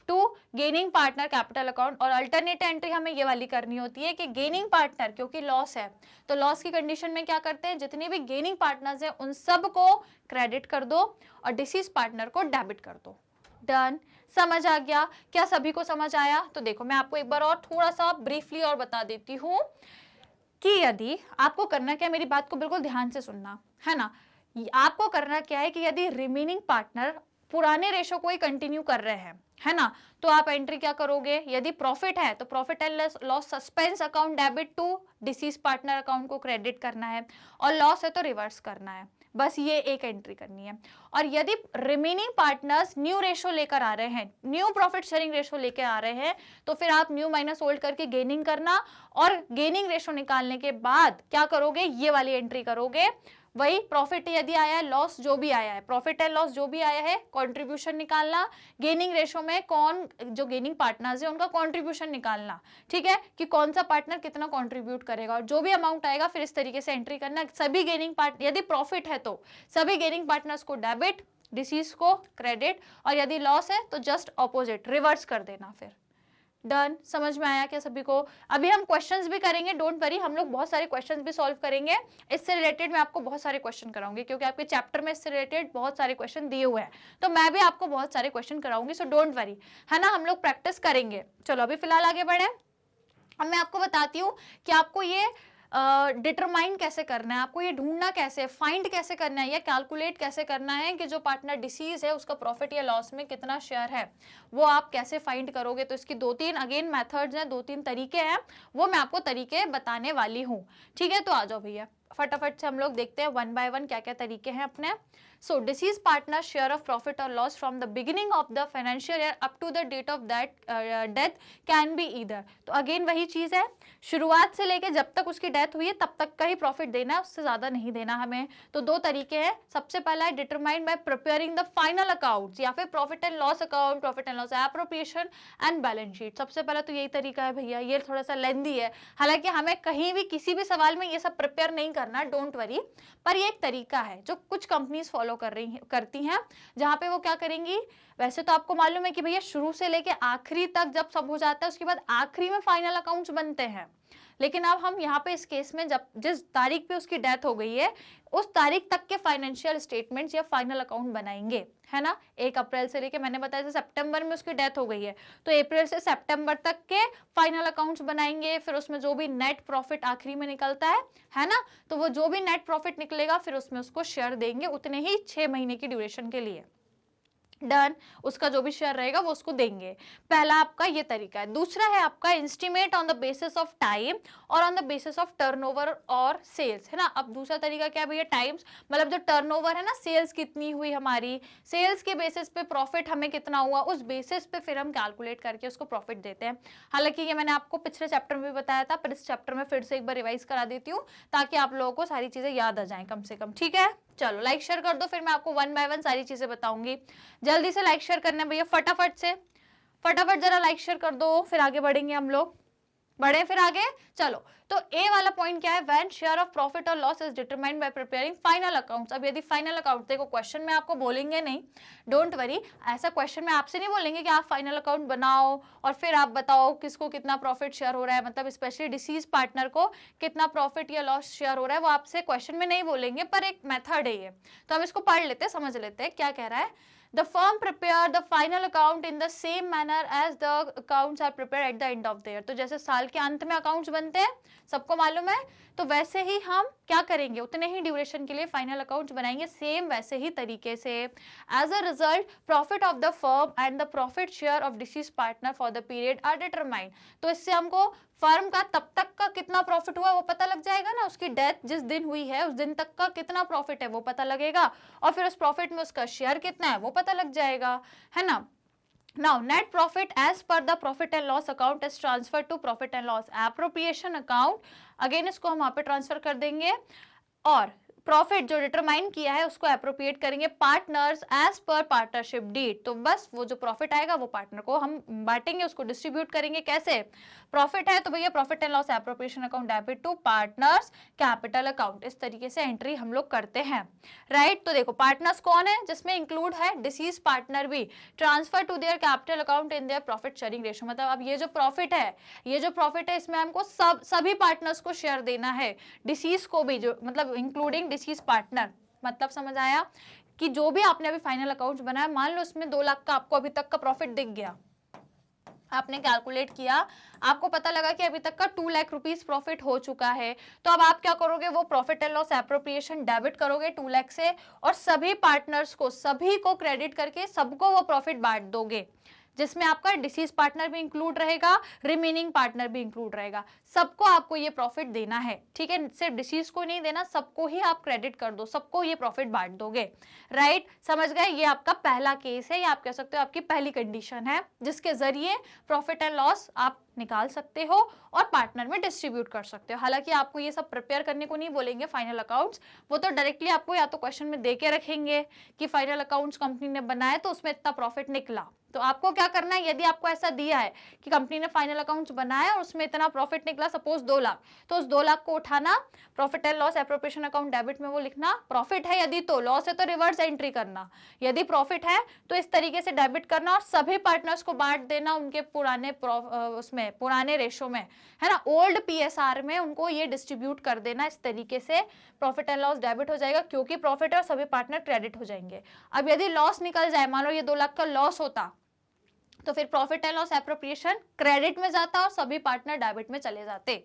to gaining partner capital account, और अल्टरनेट एंट्री हमें ये वाली करनी होती है कि गेनिंग पार्टनर, क्योंकि लॉस है तो लॉस की कंडीशन में क्या करते हैं, जितने भी गेनिंग पार्टनर्स हैं उन सब को क्रेडिट कर दो और डिसीज पार्टनर को डेबिट कर दो। डन, समझ आ गया क्या, सभी को समझ आया? तो देखो मैं आपको एक बार और थोड़ा सा ब्रीफली और बता देती हूँ कि यदि आपको करना क्या, मेरी बात को बिल्कुल ध्यान से सुनना है ना। आपको करना क्या है कि यदि रिमेनिंग पार्टनर पुराने रेशो को ही कंटिन्यू कर रहे हैं, है ना, तो आप एंट्री क्या करोगे, यदि प्रॉफिट है तो profit and loss suspense account debit to deceased partner account को क्रेडिट करना है, और लॉस है तो रिवर्स करना है, बस ये एक एंट्री करनी है। और यदि रिमेनिंग पार्टनर्स न्यू रेशो लेकर आ रहे हैं, न्यू प्रॉफिट शेयरिंग रेशो लेकर आ रहे हैं, तो फिर आप न्यू माइनस ओल्ड करके गेनिंग करना, और गेनिंग रेशो निकालने के बाद क्या करोगे, ये वाली एंट्री करोगे। वही प्रॉफिट यदि आया है, लॉस जो भी आया है, प्रॉफिट एंड लॉस जो भी आया है, कंट्रीब्यूशन निकालना, गेनिंग रेशो में कौन जो गेनिंग पार्टनर्स है उनका कंट्रीब्यूशन निकालना, ठीक है, कि कौन सा पार्टनर कितना कंट्रीब्यूट करेगा, और जो भी अमाउंट आएगा फिर इस तरीके से एंट्री करना। सभी गेनिंग पार्ट, यदि प्रॉफिट है तो सभी गेनिंग पार्टनर्स को डेबिट, डिसीज को क्रेडिट, और यदि लॉस है तो जस्ट ऑपोजिट रिवर्स कर देना। फिर डन, समझ में आया क्या सभी को? अभी हम क्वेश्चंस भी करेंगे, डोंट वरी, हम लोग बहुत सारे क्वेश्चंस भी सॉल्व करेंगे। इससे रिलेटेड मैं आपको बहुत सारे क्वेश्चन कराऊंगी, क्योंकि आपके चैप्टर में इससे रिलेटेड बहुत सारे क्वेश्चन दिए हुए हैं, तो मैं भी आपको बहुत सारे क्वेश्चन कराऊंगी, सो डोंट वरी, है ना, हम लोग प्रैक्टिस करेंगे। चलो अभी फिलहाल आगे बढ़े। अब मैं आपको बताती हूँ कि आपको ये डिटरमाइन कैसे करना है, आपको ये ढूंढना कैसे, फाइंड कैसे करना है, या कैलकुलेट कैसे करना है कि जो पार्टनर डिसीज है उसका प्रॉफिट या लॉस में कितना शेयर है, वो आप कैसे फाइंड करोगे। तो इसकी 2-3 अगेन मेथड्स हैं, 2-3 तरीके हैं, वो मैं आपको तरीके बताने वाली हूँ, ठीक है। तो आ जाओ भैया, फटाफट से हम लोग देखते हैं वन बाय वन क्या क्या तरीके हैं अपने। So deceased partner share of profit और loss from the beginning of the financial year up to the date of that death can be either. तो अगेन वही चीज है, शुरुआत से लेके जब तक उसकी डेथ हुई है तब तक का ही प्रॉफिट देना है, उससे ज्यादा नहीं देना हमें। तो 2 तरीके हैं, सबसे पहला है determine by preparing the final accounts, या फिर profit and loss account, profit and loss appropriation and balance sheet. सबसे पहला तो यही तरीका है भैया, ये थोड़ा सा लेंदी है, हालांकि हमें कहीं भी किसी भी सवाल में ये सब प्रिपेयर नहीं करना, डोंट वरी, पर ये एक तरीका है जो कुछ कंपनीज फॉलो करती हैं, जहां पे वो क्या करेंगी, वैसे तो आपको मालूम है कि भैया शुरू से लेके आखिरी तक जब सब हो जाता है उसके बाद आखिरी में फाइनल अकाउंट्स बनते हैं, लेकिन अब हम यहाँ पे इस केस में जब जिस तारीख पे उसकी डेथ हो गई है उस तारीख तक के फाइनेंशियल स्टेटमेंट्स या फाइनल अकाउंट बनाएंगे, है ना। 1 अप्रैल से लेके, मैंने बताया सितंबर में उसकी डेथ हो गई है, तो अप्रैल से सितंबर तक के फाइनल अकाउंट्स बनाएंगे, फिर उसमें जो भी नेट प्रॉफिट आखिरी में निकलता है ना, तो वो जो भी नेट प्रॉफिट निकलेगा फिर उसमें उसको शेयर देंगे, उतने ही 6 महीने की ड्यूरेशन के लिए। डन, उसका जो भी शेयर रहेगा वो उसको देंगे। पहला आपका ये तरीका है। दूसरा है आपका estimate on the basis of time और on the basis of turnover और सेल्स, है ना। अब दूसरा तरीका क्या है भैया, टाइम्स, मतलब जो टर्नओवर है ना, सेल्स कितनी हुई हमारी, सेल्स के बेसिस पे प्रॉफिट हमें कितना हुआ, उस बेसिस पे फिर हम कैलकुलेट करके उसको प्रॉफिट देते हैं। हालांकि ये मैंने आपको पिछले चैप्टर में भी बताया था, पर इस चैप्टर में फिर से एक बार रिवाइज करा देती हूँ ताकि आप लोगों को सारी चीजें याद आ जाएं कम से कम, ठीक है। चलो लाइक शेयर कर दो, फिर मैं आपको 1 बाय 1 सारी चीजें बताऊंगी। जल्दी से लाइक शेयर करना है भैया, फटाफट से, फटाफट जरा लाइक शेयर कर दो, फिर आगे बढ़ेंगे हम लोग, बढ़े फिर आगे। चलो, तो ए वाला पॉइंट क्या है, व्हेन शेयर ऑफ प्रॉफिट और loss is determined by preparing final accounts. अब यदि फाइनल अकाउंट, देखो क्वेश्चन में आपको बोलेंगे नहीं, डोंट वरी, ऐसा क्वेश्चन में आपसे नहीं बोलेंगे कि आप फाइनल अकाउंट बनाओ और फिर आप बताओ किसको कितना प्रॉफिट शेयर हो रहा है, मतलब स्पेशली डिसीज पार्टनर को कितना प्रॉफिट या लॉस शेयर हो रहा है, वो आपसे क्वेश्चन में नहीं बोलेंगे, पर एक मेथड है ये। तो हम इसको पढ़ लेते हैं, समझ लेते हैं क्या कह रहा है। The firm prepare the final account in the same manner as the accounts are prepared at the end of the year। तो जैसे साल के अंत में अकाउंट्स बनते हैं, सबको मालूम है, तो वैसे ही हम क्या करेंगे, उतने ही ड्यूरेशन के लिए फाइनल अकाउंट्स बनाएंगे, सेम वैसे ही तरीके से। As a result profit of the firm and the profit share of deceased partner for the period are determined. तो इससे हमको फर्म का तब तक का कितना प्रॉफिट हुआ वो पता लग जाएगा ना, उसकी डेथ जिस दिन हुई है उस दिन तक का कितना प्रॉफिट है वो पता लगेगा, और फिर उस प्रॉफिट में उसका शेयर कितना है वो पता लग जाएगा, है ना। Now net profit as per the profit and loss account is transferred to profit and loss appropriation account। Again इसको हम वहां पे ट्रांसफर कर देंगे, और प्रॉफिट जो डिटरमाइन किया है उसको एप्रोप्रिएट करेंगे partners as per partnership deed. तो बस वो जो प्रॉफिट आएगा वो पार्टनर को हम बांटेंगे, उसको डिस्ट्रीब्यूट करेंगे। कैसे? प्रॉफिट है तो भैया profit and loss appropriation account debit to partners capital account, इस तरीके से एंट्री हम लोग करते हैं, राइट। तो देखो पार्टनर्स कौन है, जिसमें इंक्लूड है डिसीज पार्टनर भी, transfer to their capital account in their profit sharing ratio. मतलब अब ये जो प्रॉफिट है इसमें हमको सभी पार्टनर्स को शेयर देना है, डिसीज को भी, जो मतलब इंक्लूडिंग डिसीज पार्टनर। मतलब समझ आया कि जो भी आपने अभी फाइनल अकाउंट बनाया, मान लो उसमें 2 लाख का आपको अभी तक का प्रॉफिट दिख गया, आपने कैलकुलेट किया, आपको पता लगा कि अभी तक का 2 लाख रुपीस प्रॉफिट हो चुका है, तो अब आप क्या करोगे, वो profit and loss appropriation debit करोगे 2 लाख से और सभी पार्टनर्स को, सभी को क्रेडिट करके सबको वो प्रॉफिट बांट दोगे, जिसमें आपका डिसीज पार्टनर भी इंक्लूड रहेगा, रिमेनिंग पार्टनर भी इंक्लूड रहेगा, सबको आपको ये प्रॉफिट देना है, ठीक है। सिर्फ डिसीज को नहीं देना, सबको ही आप क्रेडिट कर दो, सबको ये प्रॉफिट बांट दोगे, राइट। समझ गए? ये आपका पहला केस है, या आप कह सकते हो आपकी पहली कंडीशन है, जिसके जरिए प्रॉफिट एंड लॉस आप निकाल सकते हो और पार्टनर में डिस्ट्रीब्यूट कर सकते हो। हालांकि आपको ये सब प्रिपेयर करने को नहीं बोलेंगे फाइनल अकाउंट्स, वो तो डायरेक्टली आपको या तो क्वेश्चन में दे के रखेंगे कि फाइनल अकाउंट्स कंपनी ने बनाए तो उसमें इतना प्रॉफिट निकला, तो आपको क्या करना है, यदि आपको ऐसा दिया है कि कंपनी ने फाइनल अकाउंट्स बनाया और उसमें इतना प्रॉफिट निकला, सपोज 2 लाख, तो उस 2 लाख को उठाना, profit and loss appropriation account debit में वो लिखना, प्रॉफिट है यदि तो, लॉस है तो रिवर्स एंट्री करना, यदि प्रॉफिट है तो इस तरीके से डेबिट करना और सभी पार्टनर्स को बांट देना उनके पुराने उसमें पुराने रेशो में, है ना, ओल्ड पीएसआर में उनको ये डिस्ट्रीब्यूट कर देना। इस तरीके से प्रॉफिट एंड लॉस डेबिट हो जाएगा, क्योंकि प्रॉफिट है और सभी पार्टनर क्रेडिट हो जाएंगे। अब यदि लॉस निकल जाए, मान लो ये 2 लाख का लॉस होता, तो फिर profit and loss appropriation credit में जाता और सभी पार्टनर डेबिट में चले जाते।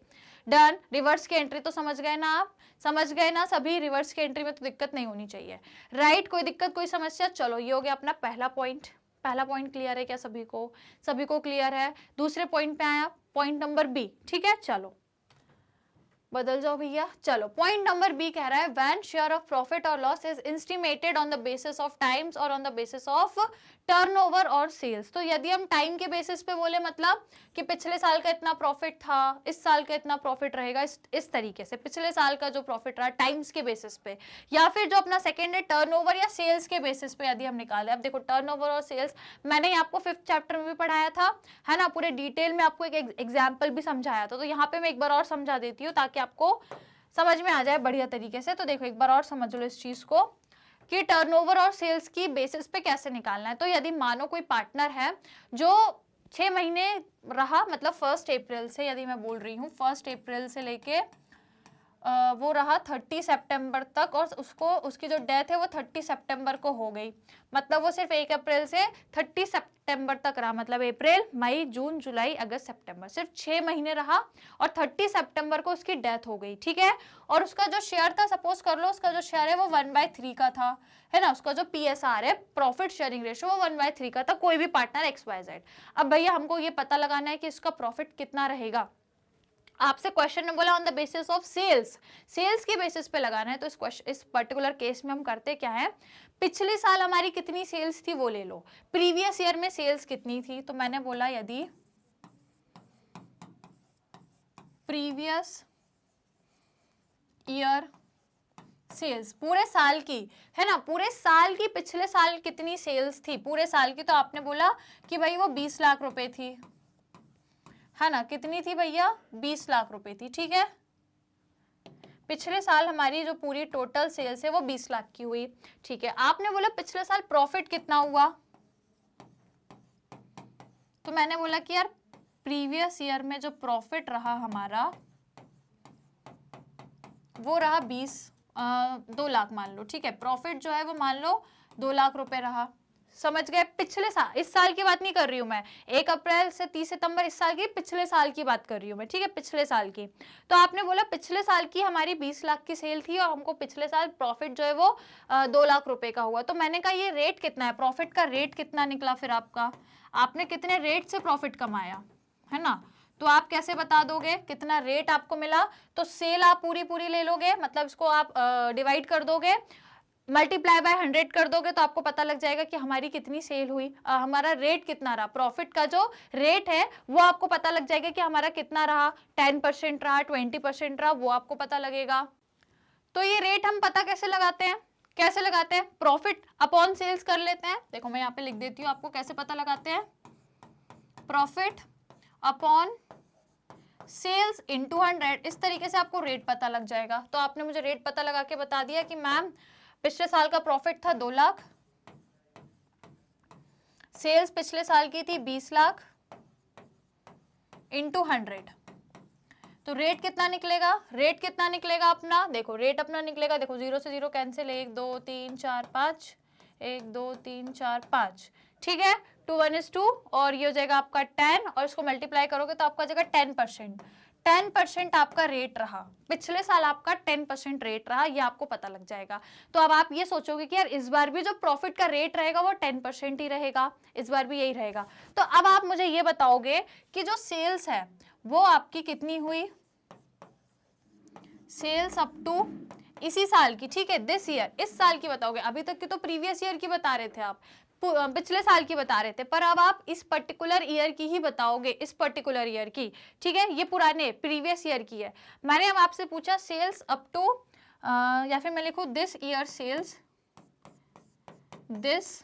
डन। रिवर्स की एंट्री तो समझ गए ना आप, समझ गए ना सभी, रिवर्स की एंट्री में तो दिक्कत नहीं होनी चाहिए, राइट। कोई दिक्कत, कोई समस्या? चलो ये हो गया अपना पहला पॉइंट। पहला पॉइंट क्लियर है क्या सभी को? सभी को क्लियर है। दूसरे पॉइंट पे आया, पॉइंट नंबर बी, ठीक है। चलो बदल जाओ भैया। चलो पॉइंट नंबर बी कह रहा है व्हेन शेयर ऑफ प्रॉफिट और loss is estimated on the basis of times और on the basis of turnover और सेल्स। तो यदि हम टाइम के बेसिस पे बोले, मतलब कि पिछले साल का इतना प्रॉफिट था, इस साल का इतना प्रॉफिट रहेगा, इस तरीके से पिछले साल का जो प्रॉफिट रहा टाइम्स के बेसिस पे, या फिर जो अपना सेकेंड है टर्नओवर या सेल्स के बेसिस पे यदि हम निकाले। अब देखो टर्नओवर और सेल्स मैंने आपको 5th चैप्टर में भी पढ़ाया था, है ना, पूरे डिटेल में आपको एक एग्जाम्पल भी समझाया था, तो यहाँ पे मैं एक बार और समझा देती हूँ ताकि आपको समझ में आ जाए बढ़िया तरीके से। तो देखो एक बार और समझ लो इस चीज को कि टर्नओवर और सेल्स की बेसिस पे कैसे निकालना है। तो यदि मानो कोई पार्टनर है जो 6 महीने रहा, मतलब 1 अप्रैल से, यदि मैं बोल रही हूँ 1 अप्रैल से लेके वो रहा 30 सितंबर तक, और उसकी जो डेथ है वो 30 सितंबर को हो गई, मतलब वो सिर्फ 1 अप्रैल से 30 सितंबर तक रहा, मतलब अप्रैल, मई, जून, जुलाई, अगस्त, सितंबर, सिर्फ 6 महीने रहा और 30 सितंबर को उसकी डेथ हो गई, ठीक है। और उसका जो शेयर था, सपोज कर लो उसका जो शेयर है वो 1/3 का था, है ना, उसका जो पीएसआर है प्रॉफिट शेयरिंग रेशो वो 1/3 का था, कोई भी पार्टनर XYZ। अब भैया हमको ये पता लगाना है कि इसका प्रॉफिट कितना रहेगा। आपसे क्वेश्चन में बोला on the basis of sales, sales के बेसिस पे लगाना है। तो इस पर्टिकुलर केस में हम करते क्या है, पिछले साल हमारी कितनी सेल्स थी वो ले लो, प्रीवियस ईयर में सेल्स कितनी थी, तो मैंने बोला यदि प्रीवियस ईयर सेल्स पूरे साल की, है ना, पूरे साल की, पिछले साल कितनी सेल्स थी पूरे साल की, तो आपने बोला कि भाई वो 20 लाख रुपए थी, है ना, कितनी थी भैया, 20 लाख रुपए थी, ठीक है। पिछले साल हमारी जो पूरी टोटल सेल्स है वो 20 लाख की हुई, ठीक है। आपने बोला पिछले साल प्रॉफिट कितना हुआ, तो मैंने बोला कि यार प्रीवियस ईयर में जो प्रॉफिट रहा हमारा वो रहा 2 लाख मान लो, ठीक है। प्रॉफिट जो है वो मान लो 2 लाख रुपए रहा, समझ गए। पिछले साल, इस साल की बात नहीं कर रही हूं मैं, 1 अप्रैल से 30 सितंबर इस साल की, पिछले साल की बात कर रही हूं मैं, ठीक है, पिछले साल की। तो आपने बोला पिछले साल की हमारी 20 लाख की सेल थी और हमको पिछले साल प्रॉफिट जो है वो 2 लाख रुपए का हुआ, तो मैंने कहा ये रेट कितना है, प्रॉफिट का रेट कितना निकला, फिर आपका आपने कितने रेट से प्रॉफिट कमाया, है ना, तो आप कैसे बता दोगे कितना रेट आपको मिला, तो सेल आप पूरी ले लोगे, मतलब इसको आप डिवाइड कर दोगे, मल्टीप्लाई बाय 100 कर दोगे, तो आपको पता लग जाएगा कि हमारी कितनी सेल हुई, हमारा रेट कितना रहा, प्रॉफिट का जो रेट है वो आपको पता लग जाएगा कि हमारा कितना रहा, 10% रहा, 20% रहा, वो आपको पता लगेगा। तो ये रेट हम पता कैसे लगाते हैं, कैसे लगाते हैं, प्रॉफिट अपॉन सेल्स कर लेते हैं। देखो मैं यहाँ पे लिख देती हूँ आपको कैसे पता लगाते हैं, प्रॉफिट अपॉन सेल्स इनटू 100, इस तरीके से आपको रेट पता लग जाएगा। तो आपने मुझे रेट पता लगा के बता दिया कि मैम पिछले साल का प्रॉफिट था 2 लाख, सेल्स पिछले साल की थी 20 लाख इनटू 100, तो रेट कितना निकलेगा, रेट कितना निकलेगा अपना, देखो रेट अपना निकलेगा, देखो 0 से 0 कैंसिल, 1 2 3 4 5, 1 2 3 4 5, ठीक है, 2 1 is 2, और ये हो जाएगा आपका 10, और इसको मल्टीप्लाई करोगे तो आपका हो जाएगा 10%। 10% आपका रेट रहा, पिछले साल आपका 10% रेट रहा, ये आपको पता लग जाएगा। तो अब आप ये सोचोगे कि यार इस बार भी जो प्रॉफिट का रेट रहेगा वो 10% ही रहेगा, इस बार भी यही रहेगा। तो अब आप मुझे ये बताओगे कि जो सेल्स है वो आपकी कितनी हुई, सेल्स अप टू इसी साल की, ठीक है, दिस ईयर, इस साल की बताओगे, अभी तक की तो प्रीवियस ईयर की बता रहे थे आप, पिछले साल की बता रहे थे, पर अब आप इस पर्टिकुलर ईयर की ही बताओगे, इस पर्टिकुलर ईयर की, ठीक है, ये पुराने प्रीवियस ईयर की है। मैंने अब आपसे पूछा सेल्स अप टू, या फिर मैं लिखूं this year sales, this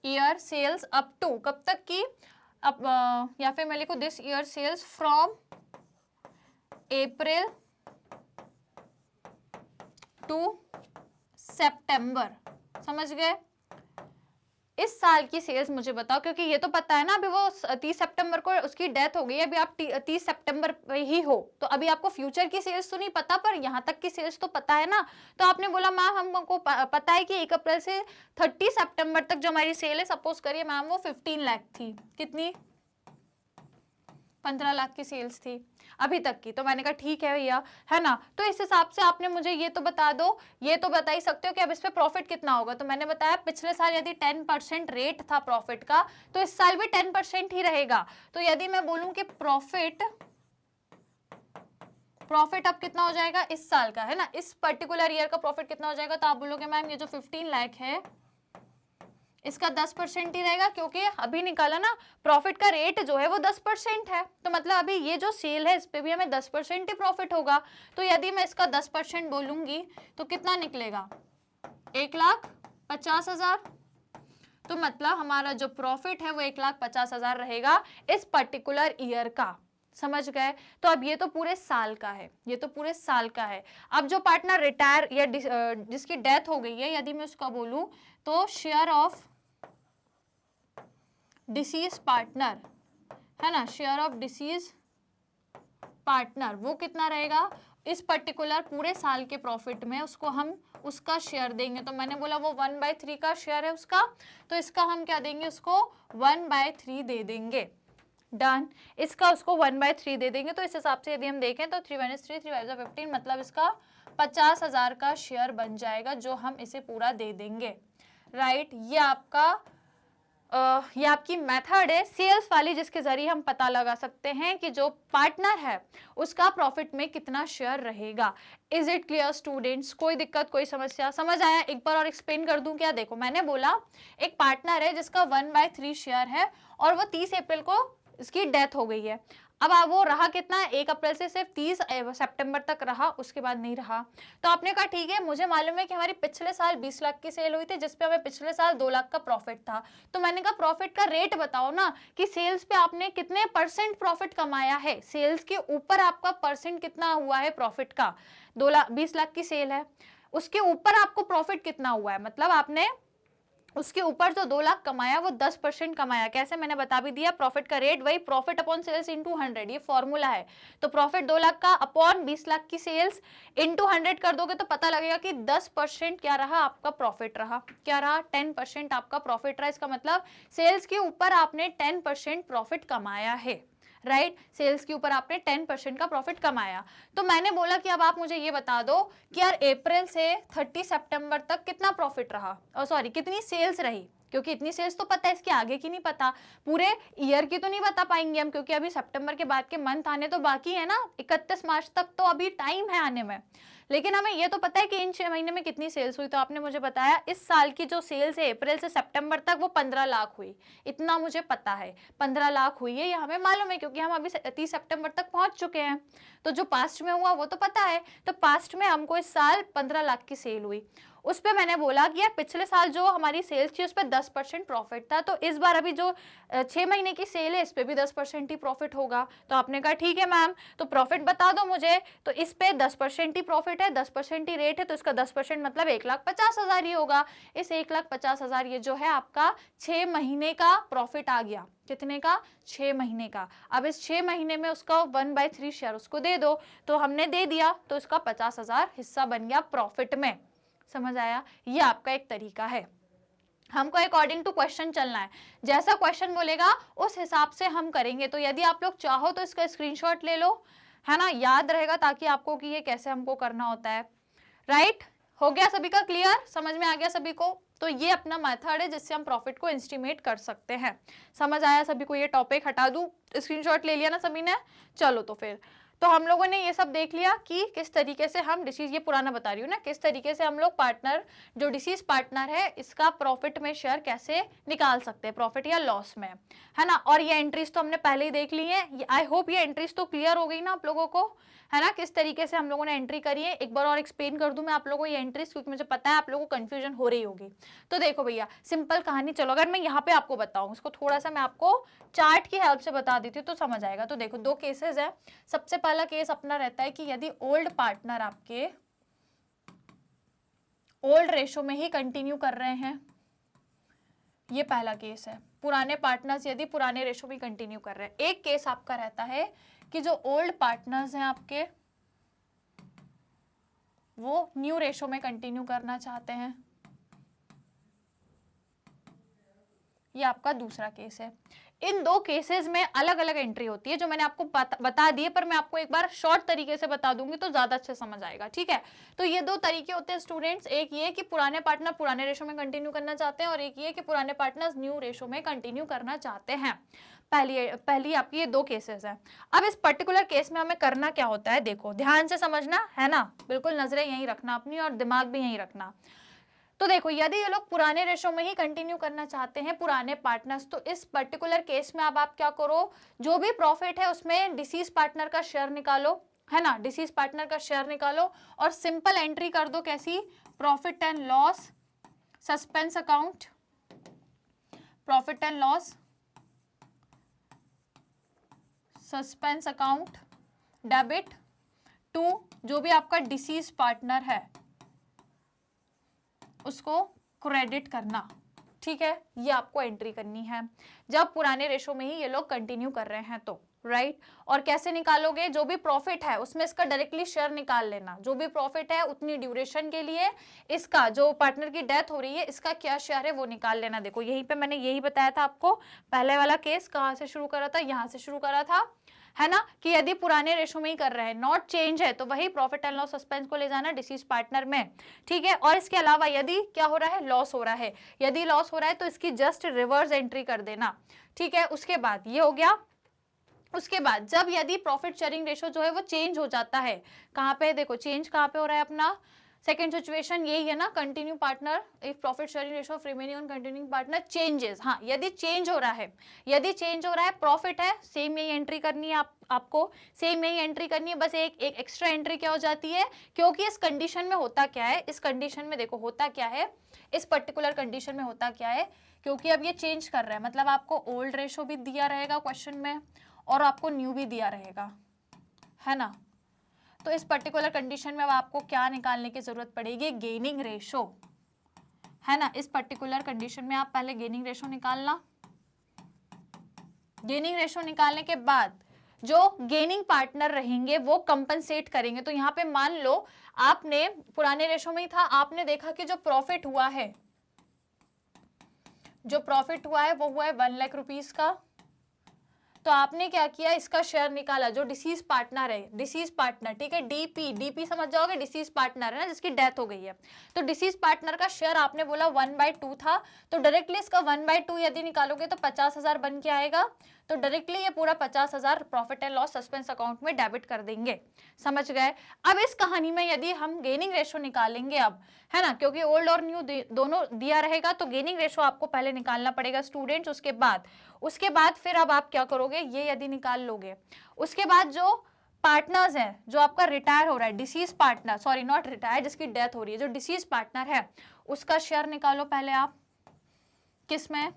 year sales up to, कब तक की, अब या फिर मैं लिखूं this year sales from April to September, समझ गए, इस साल की सेल्स मुझे बताओ, क्योंकि ये तो पता है ना अभी वो 30 सितंबर को उसकी डेथ हो गई है, अभी आप 30 सितंबर ही हो, तो अभी आपको फ्यूचर की सेल्स तो नहीं पता, पर यहाँ तक की सेल्स तो पता है ना। तो आपने बोला मैम हमको पता है कि 1 अप्रैल से 30 सितंबर तक जो हमारी सेल है, सपोज करिए मैम वो 15 लाख थी, कितनी, 15 लाख की सेल्स थी अभी तक की। तो मैंने कहा ठीक है भैया, है ना, तो इस हिसाब से आपने मुझे ये तो बता दो, ये तो बता ही सकते हो कि अब इस पे प्रॉफिट कितना होगा। तो मैंने बताया पिछले साल यदि 10% रेट था प्रॉफिट का, तो इस साल भी 10% ही रहेगा। तो यदि मैं बोलूं कि प्रॉफिट अब कितना हो जाएगा इस साल का, है ना, इस पर्टिकुलर ईयर का प्रॉफिट कितना हो जाएगा, तो आप बोलोगे मैम ये जो 15 लाख है इसका 10% ही रहेगा, क्योंकि अभी निकाला ना प्रॉफिट का रेट जो है वो 10% है, तो मतलब अभी ये जो सेल है इस पे भी हमें 10% ही प्रॉफिट होगा। तो यदि मैं इसका 10% बोलूंगी तो कितना निकलेगा, 1,50,000, तो मतलब हमारा जो प्रॉफिट है वो 1,50,000 रहेगा इस पर्टिकुलर ईयर का, समझ गए। तो अब ये तो पूरे साल का है, ये तो पूरे साल का है। अब जो पार्टनर रिटायर या जिसकी डेथ हो गई है, यदि मैं उसका बोलूं तो शेयर ऑफ डिसीज पार्टनर, है ना, शेयर ऑफ डिसीज पार्टनर वो कितना रहेगा इस पर्टिकुलर पूरे साल के प्रॉफिट में, उसको हम उसका शेयर देंगे। तो मैंने बोला वो 1/3 का शेयर है उसका, तो इसका हम क्या देंगे, उसको 1/3 दे देंगे, डन, इसका उसको 1/3 दे देंगे। तो इस हिसाब से यदि हम देखें तो 3 - 3 3 5 15, मतलब इसका 50,000 का शेयर बन जाएगा जो हम इसे पूरा दे देंगे, राइट। ये आपकी मेथड है सेल्स वाली, जिसके जरिए हम पता लगा सकते हैं कि जो पार्टनर है उसका प्रॉफिट में कितना शेयर रहेगा। इज इट क्लियर स्टूडेंट्स, कोई दिक्कत, कोई समस्या, समझ आया? एक बार और एक्सप्लेन कर दूं क्या, देखो मैंने बोला एक पार्टनर है जिसका 1/3 शेयर है और वो 30 अप्रैल को इसकी डेथ हो गई है। अब वो रहा कितना, 1 अप्रैल से सिर्फ 30 सितंबर तक रहा, उसके बाद नहीं रहा। तो आपने कहा ठीक है, मुझे मालूम है कि हमारी पिछले साल 20 लाख की सेल हुई थी जिसपे हमें पिछले साल 2 लाख का प्रॉफिट था। तो मैंने कहा प्रॉफिट का रेट बताओ ना कि सेल्स पे आपने कितने % प्रॉफिट कमाया है, सेल्स के ऊपर आपका परसेंट कितना हुआ है प्रॉफिट का। 20 लाख की सेल है, उसके ऊपर आपको प्रॉफिट कितना हुआ है, मतलब आपने उसके ऊपर जो 2 लाख कमाया वो 10% कमाया। कैसे, मैंने बता भी दिया, प्रॉफिट का रेट वही प्रॉफिट अपॉन सेल्स इनटू 100, ये फॉर्मूला है। तो प्रॉफिट 2 लाख का अपॉन 20 लाख की सेल्स इनटू 100 कर दोगे तो पता लगेगा कि 10% क्या रहा आपका प्रॉफिट रहा, क्या रहा, 10% आपका प्रॉफिट रहा। इसका मतलब सेल्स के ऊपर आपने 10% प्रॉफिट कमाया है, राइट, सेल्स के ऊपर आपने 10% का प्रॉफिट कमाया। तो मैंने बोला कि अब आप मुझे ये बता दो कि यार अप्रैल से 30 सितंबर तक कितना प्रॉफिट रहा, और सॉरी कितनी सेल्स रही, क्योंकि इतनी सेल्स तो पता है, इसके आगे की नहीं पता, पूरे ईयर की तो नहीं बता पाएंगे हम, क्योंकि अभी सितंबर के बाद के मंथ आने तो बाकी है ना, 31 मार्च तक तो अभी टाइम है आने में। लेकिन हमें ये तो पता है कि इन 6 महीने में कितनी सेल्स हुई। तो आपने मुझे बताया इस साल की जो सेल्स है अप्रैल से सितंबर तक वो 15 लाख हुई, इतना मुझे पता है 15 लाख हुई है, ये हमें मालूम है क्योंकि हम अभी 30 सितंबर तक पहुंच चुके हैं। तो जो पास्ट में हुआ वो तो पता है। तो पास्ट में हमको इस साल 15 लाख की सेल हुई, उस पर मैंने बोला कि यार पिछले साल जो हमारी सेल्स थी उस पर 10% प्रॉफिट था, तो इस बार अभी जो 6 महीने की सेल है इस पे भी 10% ही प्रॉफिट होगा। तो आपने कहा ठीक है मैम, तो प्रॉफिट बता दो मुझे। तो इस पे 10% ही प्रॉफिट है, 10% ही रेट है, तो इसका 10% मतलब 1,50,000 ही होगा। इस 1,50,000 ये जो है आपका 6 महीने का प्रॉफिट आ गया। कितने का? 6 महीने का। अब इस 6 महीने में उसका 1/3 शेयर उसको दे दो, तो हमने दे दिया, तो इसका 50,000 हिस्सा बन गया प्रॉफिट में। समझ आया? ये आपका एक तरीका है। हमको अकॉर्डिंग टू क्वेश्चन चलना है, जैसा क्वेश्चन बोलेगा उस हिसाब से हम करेंगे। तो यदि आप लोग चाहो तो इसका स्क्रीनशॉट ले लो, है ना, याद रहेगा ताकि आपको कि ये कैसे हमको करना होता है। राइट? हो गया सभी का क्लियर? समझ में आ गया सभी को? तो ये अपना मेथड है जिससे हम प्रॉफिट को एस्टिमेट कर सकते हैं। समझ आया सभी को? ये टॉपिक हटा दूं, स्क्रीनशॉट ले लिया ना सभी ने? चलो तो फिर तो हम लोगों ने ये सब देख लिया कि किस तरीके से हम डिसीज, ये पुराना बता रही हूँ ना, किस तरीके से हम लोग पार्टनर, जो डिसीज पार्टनर है इसका प्रॉफिट में शेयर कैसे निकाल सकते हैं, प्रॉफिट या लॉस में, है ना। और ये एंट्रीज तो हमने पहले ही देख ली है। आई होप ये एंट्रीज तो क्लियर हो गई ना आप लोगों को, है ना, किस तरीके से हम लोगों ने एंट्री करी है। एक बार और एक्सप्लेन कर दूं मैं आप लोगों को ये एंट्रीज, क्योंकि मुझे पता है आप लोगों को कंफ्यूजन हो रही होगी। तो देखो भैया, सिंपल कहानी, चलो अगर मैं यहाँ पे आपको बताऊं, इसको थोड़ा सा मैं आपको चार्ट की हेल्प से बता देती हूँ तो समझ आएगा। तो देखो 2 केसेस है। सबसे पहला केस अपना रहता है कि यदि ओल्ड पार्टनर आपके ओल्ड रेशो में ही कंटिन्यू कर रहे हैं, ये पहला केस है। पुराने पार्टनर्स यदि पुराने रेशो में कंटिन्यू कर रहे हैं। एक केस आपका रहता है कि जो ओल्ड पार्टनर्स हैं आपके, वो न्यू रेशो में कंटिन्यू करना चाहते हैं, ये आपका दूसरा केस है। इन 2 केसेस में अलग अलग एंट्री होती है, जो मैंने आपको बता दी है, पर मैं आपको एक बार शॉर्ट तरीके से बता दूंगी तो ज्यादा अच्छे समझ आएगा। ठीक है? तो ये 2 तरीके होते हैं स्टूडेंट्स, एक ये कि पुराने पार्टनर पुराने रेशो में कंटिन्यू करना चाहते हैं, और एक ये कि पुराने पार्टनर्स न्यू रेशो में कंटिन्यू करना चाहते हैं। पहली आपकी ये 2 केसेस है। अब इस पर्टिकुलर केस में हमें करना क्या होता है, देखो ध्यान से समझना, है ना, बिल्कुल नजरें यहीं रखना अपनी और दिमाग भी यहीं रखना। तो देखो यदि ये लोग पुराने रेशो में ही कंटिन्यू करना चाहते हैं, पुराने पार्टनर्स, तो इस पर्टिकुलर केस में अब आप क्या करो, जो भी प्रॉफिट है उसमें डिसीज पार्टनर का शेयर निकालो, है ना, डिसीज पार्टनर का शेयर निकालो और सिंपल एंट्री कर दो। कैसी? Profit and loss suspense account, profit and loss suspense account debit to जो भी आपका डिसीज पार्टनर है उसको क्रेडिट करना। ठीक है? ये आपको एंट्री करनी है जब पुराने रेशो में ही ये लोग कंटिन्यू कर रहे हैं तो, राइट। और कैसे निकालोगे? जो भी प्रॉफिट है उसमें इसका डायरेक्टली शेयर निकाल लेना। जो भी प्रॉफिट है उतनी ड्यूरेशन के लिए इसका, जो पार्टनर की डेथ हो रही है, इसका क्या शेयर है वो निकाल लेना। देखो यहीं पे मैंने यही बताया था आपको। पहले वाला केस कहाँ से शुरू करा था? यहाँ से शुरू करा था, है ना, कि यदि पुराने रेशो में ही कर रहे हैं, नॉट चेंज है, तो वही प्रॉफिट एंड लॉस सस्पेंस को ले जाना डिसीज पार्टनर में। ठीक है? और इसके अलावा यदि क्या हो रहा है, लॉस हो रहा है, यदि लॉस हो रहा है तो इसकी जस्ट रिवर्स एंट्री कर देना। ठीक है? उसके बाद ये हो गया। उसके बाद जब यदि प्रॉफिट शेयरिंग रेशो जो है वो चेंज हो जाता है, कहाँ पे? देखो चेंज कहाँ पे हो रहा है अपना, सेकेंड सिचुएशन यही है ना, continue partner if profit sharing ratio of remaining on continuing partner changes. हाँ, यदि चेंज हो रहा है, यदि चेंज हो रहा है, प्रॉफिट है, सेम यही एंट्री करनी है आपको सेम यही एंट्री करनी है। बस एक एक्स्ट्रा एंट्री क्या हो जाती है, क्योंकि इस कंडीशन में होता क्या है, इस कंडीशन में देखो होता क्या है, इस पर्टिकुलर कंडीशन में होता क्या है, क्योंकि अब ये चेंज कर रहा है, मतलब आपको ओल्ड रेशो भी दिया रहेगा क्वेश्चन में और आपको न्यू भी दिया रहेगा, है ना। तो इस पर्टिकुलर कंडीशन में अब आपको क्या निकालने की जरूरत पड़ेगी? गेनिंग रेशो, है ना। इस पर्टिकुलर कंडीशन में आप पहले गेनिंग रेशो निकालना। गेनिंग रेशो निकालने के बाद जो गेनिंग पार्टनर रहेंगे वो कंपनसेट करेंगे। तो यहाँ पे मान लो आपने पुराने रेशो में ही था, आपने देखा कि जो प्रॉफिट हुआ है, जो प्रॉफिट हुआ है वो हुआ है 1 लाख रुपीस का। तो आपने क्या किया, इसका शेयर निकाला, जो डिसीज पार्टनर है, डिसीज पार्टनर, ठीक है, डीपी समझ जाओगे, डिसीज पार्टनर है ना, जिसकी डेथ हो गई है। तो डिसीज पार्टनर का शेयर आपने बोला 1/2 था, तो डायरेक्टली इसका 1/2 यदि निकालोगे तो 50,000 बन के आएगा। तो डायरेक्टली ये पूरा 50,000 profit and loss suspense account में डेबिट कर देंगे। समझ गए? अब इस कहानी में यदि हम गेनिंग रेशो निकालेंगे अब, है ना, क्योंकि ओल्ड और न्यू दोनों दिया रहेगा, तो गेनिंग रेशो आपको पहले निकालना पड़ेगा स्टूडेंट्स। उसके बाद फिर अब आप क्या करोगे, ये यदि निकाल लोगे, उसके बाद जो पार्टनर्स हैं, जो आपका रिटायर हो रहा है, deceased partner, sorry not retire, जिसकी डेथ हो रही है, जो डिसीज पार्टनर है उसका शेयर निकालो पहले आप। किस में?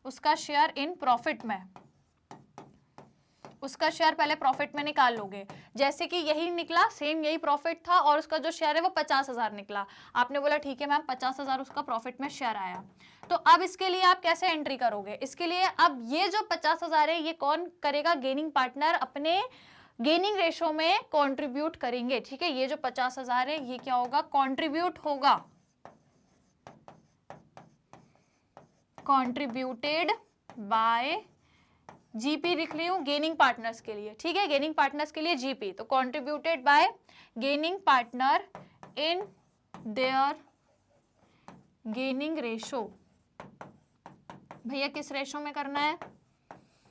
उसका शेयर इन प्रॉफिट में, उसका शेयर पहले प्रॉफिट में निकाल लोगे। जैसे कि यही निकला, सेम यही प्रॉफिट था और उसका जो शेयर है वो 50,000 निकला। आपने बोला ठीक है मैम 50,000 उसका प्रॉफिट में शेयर आया। तो अब इसके लिए आप कैसे एंट्री करोगे? इसके लिए अब ये जो 50,000 है ये कौन करेगा? गेनिंग पार्टनर अपने गेनिंग रेशो में कंट्रीब्यूट करेंगे। ठीक है, ये जो 50,000 है ये क्या होगा? कंट्रीब्यूट होगा, कंट्रीब्यूटेड बाय जीपी लिख रही हूं गेनिंग पार्टनर्स के लिए। ठीक है, गेनिंग पार्टनर्स के लिए जीपी, तो contributed bye gaining partner in their gaining ratio. भैया किस रेशो में करना है?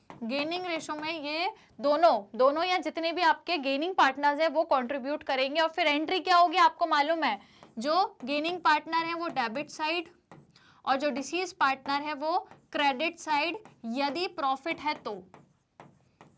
गेनिंग रेशो में ये दोनों या जितने भी आपके गेनिंग पार्टनर्स है वो कंट्रीब्यूट करेंगे। और फिर एंट्री क्या होगी आपको मालूम है, जो गेनिंग पार्टनर है वो डेबिट साइड और जो डिसीज पार्टनर है वो क्रेडिट साइड, यदि प्रॉफिट है तो।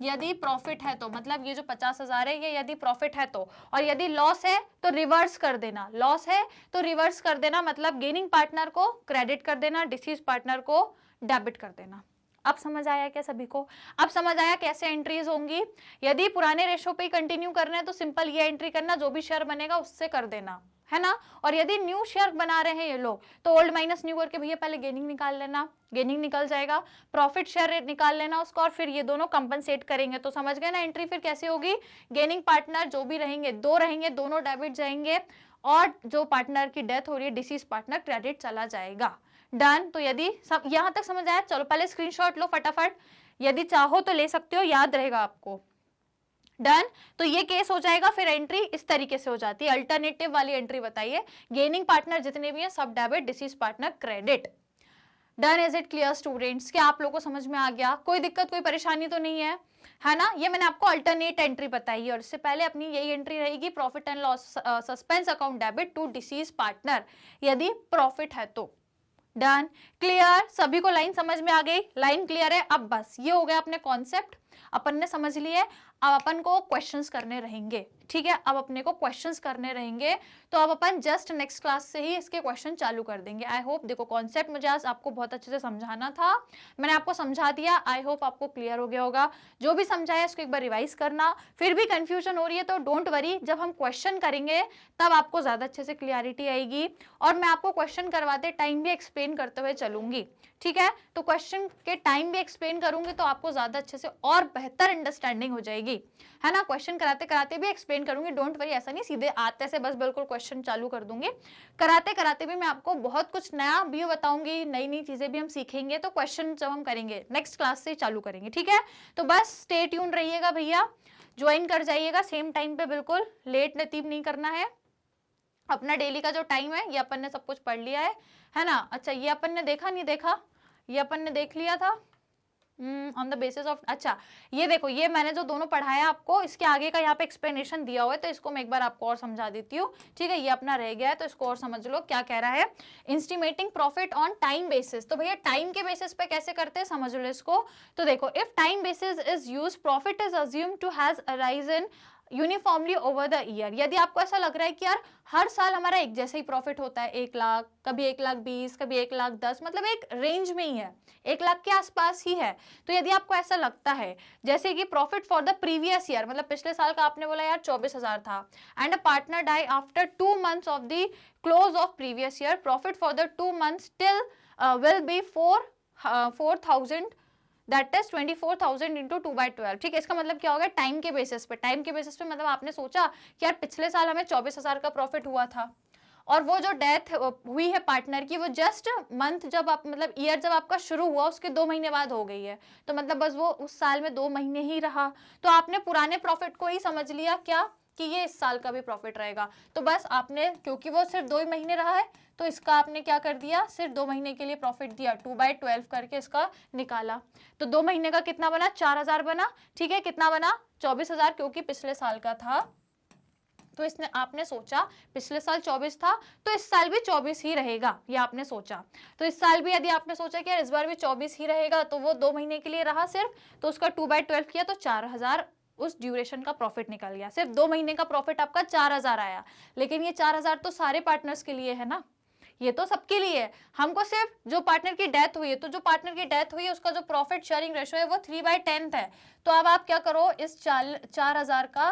यदि प्रॉफिट है तो मतलब ये जो 50,000 है ये यदि प्रॉफिट है तो, और यदि लॉस है तो रिवर्स कर देना। लॉस है तो रिवर्स कर देना, मतलब गेनिंग पार्टनर को क्रेडिट कर देना, डिसीज पार्टनर को डेबिट कर देना। अब समझ आया क्या सभी को? अब समझ आया कैसे एंट्रीज होंगी? यदि पुराने रेशो पे ही कंटिन्यू करना है तो सिंपल ये एंट्री करना, जो भी शेयर बनेगा उससे कर देना, है ना। और यदि न्यू शेयर बना रहे हैं ये लोग तो ओल्ड माइनस न्यू करके भैया पहले गेनिंग निकाल लेना, गेनिंग निकल जाएगा, प्रॉफिट शेयर निकाल लेना उसका, और फिर ये दोनों कंपनसेट करेंगे। तो समझ गए ना एंट्री फिर कैसे होगी? गेनिंग पार्टनर जो भी रहेंगे, दो रहेंगे, दोनों डेबिट जाएंगे, और जो पार्टनर की डेथ हो रही है डिसीज पार्टनर क्रेडिट चला जाएगा। डन। तो यदि सब यहां तक समझ आया, चलो पहले स्क्रीनशॉट लो फटाफट, यदि चाहो तो ले सकते हो, याद रहेगा आपको। डन। तो ये केस हो जाएगा, फिर एंट्री इस तरीके से हो जाती है। अल्टरनेटिव वाली एंट्री बताइए, गेनिंग पार्टनर जितने भी हैं सब debit, disease partner credit. Done. Is it clear students? क्या आप लोगों को समझ में आ गया? कोई दिक्कत कोई परेशानी तो नहीं है ना? ये मैंने आपको अल्टरनेट एंट्री बताई है, और इससे पहले अपनी यही एंट्री रहेगी, profit and loss suspense account debit to deceased partner, यदि प्रॉफिट है तो। डन। क्लियर? सभी को लाइन समझ में आ गई? लाइन क्लियर है? अब बस ये हो गया अपने कॉन्सेप्ट, अपन ने समझ लिए। अब अपन को क्वेश्चंस करने रहेंगे। ठीक है, अब अपने को क्वेश्चंस करने रहेंगे, तो अब अपन जस्ट नेक्स्ट क्लास से ही इसके क्वेश्चन चालू कर देंगे। आई होप, देखो कॉन्सेप्ट मुझे आज आपको बहुत अच्छे से समझाना था, मैंने आपको समझा दिया। आई होप आपको क्लियर हो गया होगा। जो भी समझाया इसको एक बार रिवाइज करना, फिर भी कंफ्यूजन हो रही है तो डोंट वरी, जब हम क्वेश्चन करेंगे तब आपको ज्यादा अच्छे से क्लियरिटी आएगी, और मैं आपको क्वेश्चन करवाते टाइम भी एक्सप्लेन करते हुए चलूंगी। ठीक है, तो क्वेश्चन के टाइम भी एक्सप्लेन करूंगी तो आपको ज्यादा अच्छे से और बेहतर अंडरस्टैंडिंग हो जाएगी, है ना। क्वेश्चन कराते कराते भी एक्सप्लेन करूंगी, डोंट वरी, ऐसा नहीं सीधे आते से बस बिल्कुल क्वेश्चन चालू कर दूंगी। कराते कराते भी मैं आपको बहुत कुछ नया भी बताऊंगी, नई नई चीजें भी हम सीखेंगे। तो क्वेश्चन जब हम करेंगे नेक्स्ट क्लास से चालू करेंगे। ठीक है, तो बस स्टे ट्यून रहिएगा भैया, ज्वाइन कर जाइएगा सेम टाइम पे, बिल्कुल लेट नतीब नहीं करना है। अपना डेली का जो टाइम है ये अपन ने सब कुछ पढ़ लिया है ना। अच्छा, ये अपन ने देखा नहीं देखा? ये अपन ने देख लिया था ऑन द बेसिस ऑफ। अच्छा, ये देखो, ये मैंने जो दोनों पढ़ाया आपको, इसके आगे का यहाँ पे एक्सप्लेनेशन दिया हुआ है, तो इसको मैं एक बार आपको और समझा देती हूँ। ठीक है, ये अपना रह गया है तो इसको और समझ लो क्या कह रहा है। इंस्टीमेटिंग प्रॉफिट ऑन टाइम बेसिस, तो भैया टाइम के बेसिस पे कैसे करते हैं समझ लो इसको। तो देखो, if time basis is use, profit is assumed to has arisen uniformly over the year. यदि आपको ऐसा लग रहा है कि यार हर साल हमारा एक जैसे ही प्रॉफिट होता है, 1 लाख, कभी 1,20,000, कभी 1,10,000, मतलब एक रेंज में ही है, 1 लाख के आसपास ही है। तो यदि आपको ऐसा लगता है जैसे कि profit for the previous year, मतलब पिछले साल का आपने बोला यार 24,000 था, and a partner die after 2 months of the close of previous year, profit for the 2 months till will be 4,000, that is 24,000 into 2/12। ठीक है, इसका मतलब क्या होगा? टाइम के बेसिस पे, टाइम के बेसिस पे मतलब आपने सोचा कि यार पिछले साल हमें 24,000 का प्रॉफिट हुआ था, और वो जो डेथ हुई है पार्टनर की वो जस्ट मंथ जब आप मतलब ईयर जब आपका शुरू हुआ उसके 2 महीने बाद हो गई है, तो मतलब बस वो उस साल में 2 महीने ही रहा, तो आपने पुराने प्रॉफिट को ही समझ लिया क्या कि ये इस साल का भी प्रॉफिट रहेगा। तो बस आपने, क्योंकि वो सिर्फ 2 ही महीने रहा है, तो इसका आपने क्या कर दिया, सिर्फ 2 महीने के लिए प्रॉफिट दिया, 2/12 करके इसका निकाला। तो 2 महीने का कितना बना, 4000 बना। ठीक है, कितना बना, 24,000, क्योंकि पिछले साल का था। तो इसने, आपने सोचा पिछले साल 24 था तो इस साल भी 24 ही रहेगा, ये आपने सोचा। तो इस साल भी यदि आपने सोचा कि यार इस बार भी 24 ही रहेगा, तो वो 2 महीने के लिए रहा सिर्फ, तो उसका 2/12 किया तो 4000 उस ड्यूरेशन का प्रॉफिट निकल गया। सिर्फ 2 महीने का प्रॉफिट आपका 4000 आया। लेकिन ये 4000 तो सारे पार्टनर्स के लिए है ना, ये तो सबके लिए है। हमको सिर्फ जो पार्टनर की डेथ हुई है, तो जो पार्टनर की डेथ हुई है उसका जो प्रॉफिट शेयरिंग रेशियो है वो 3/10 है। तो अब आप क्या करो, इस 4000 का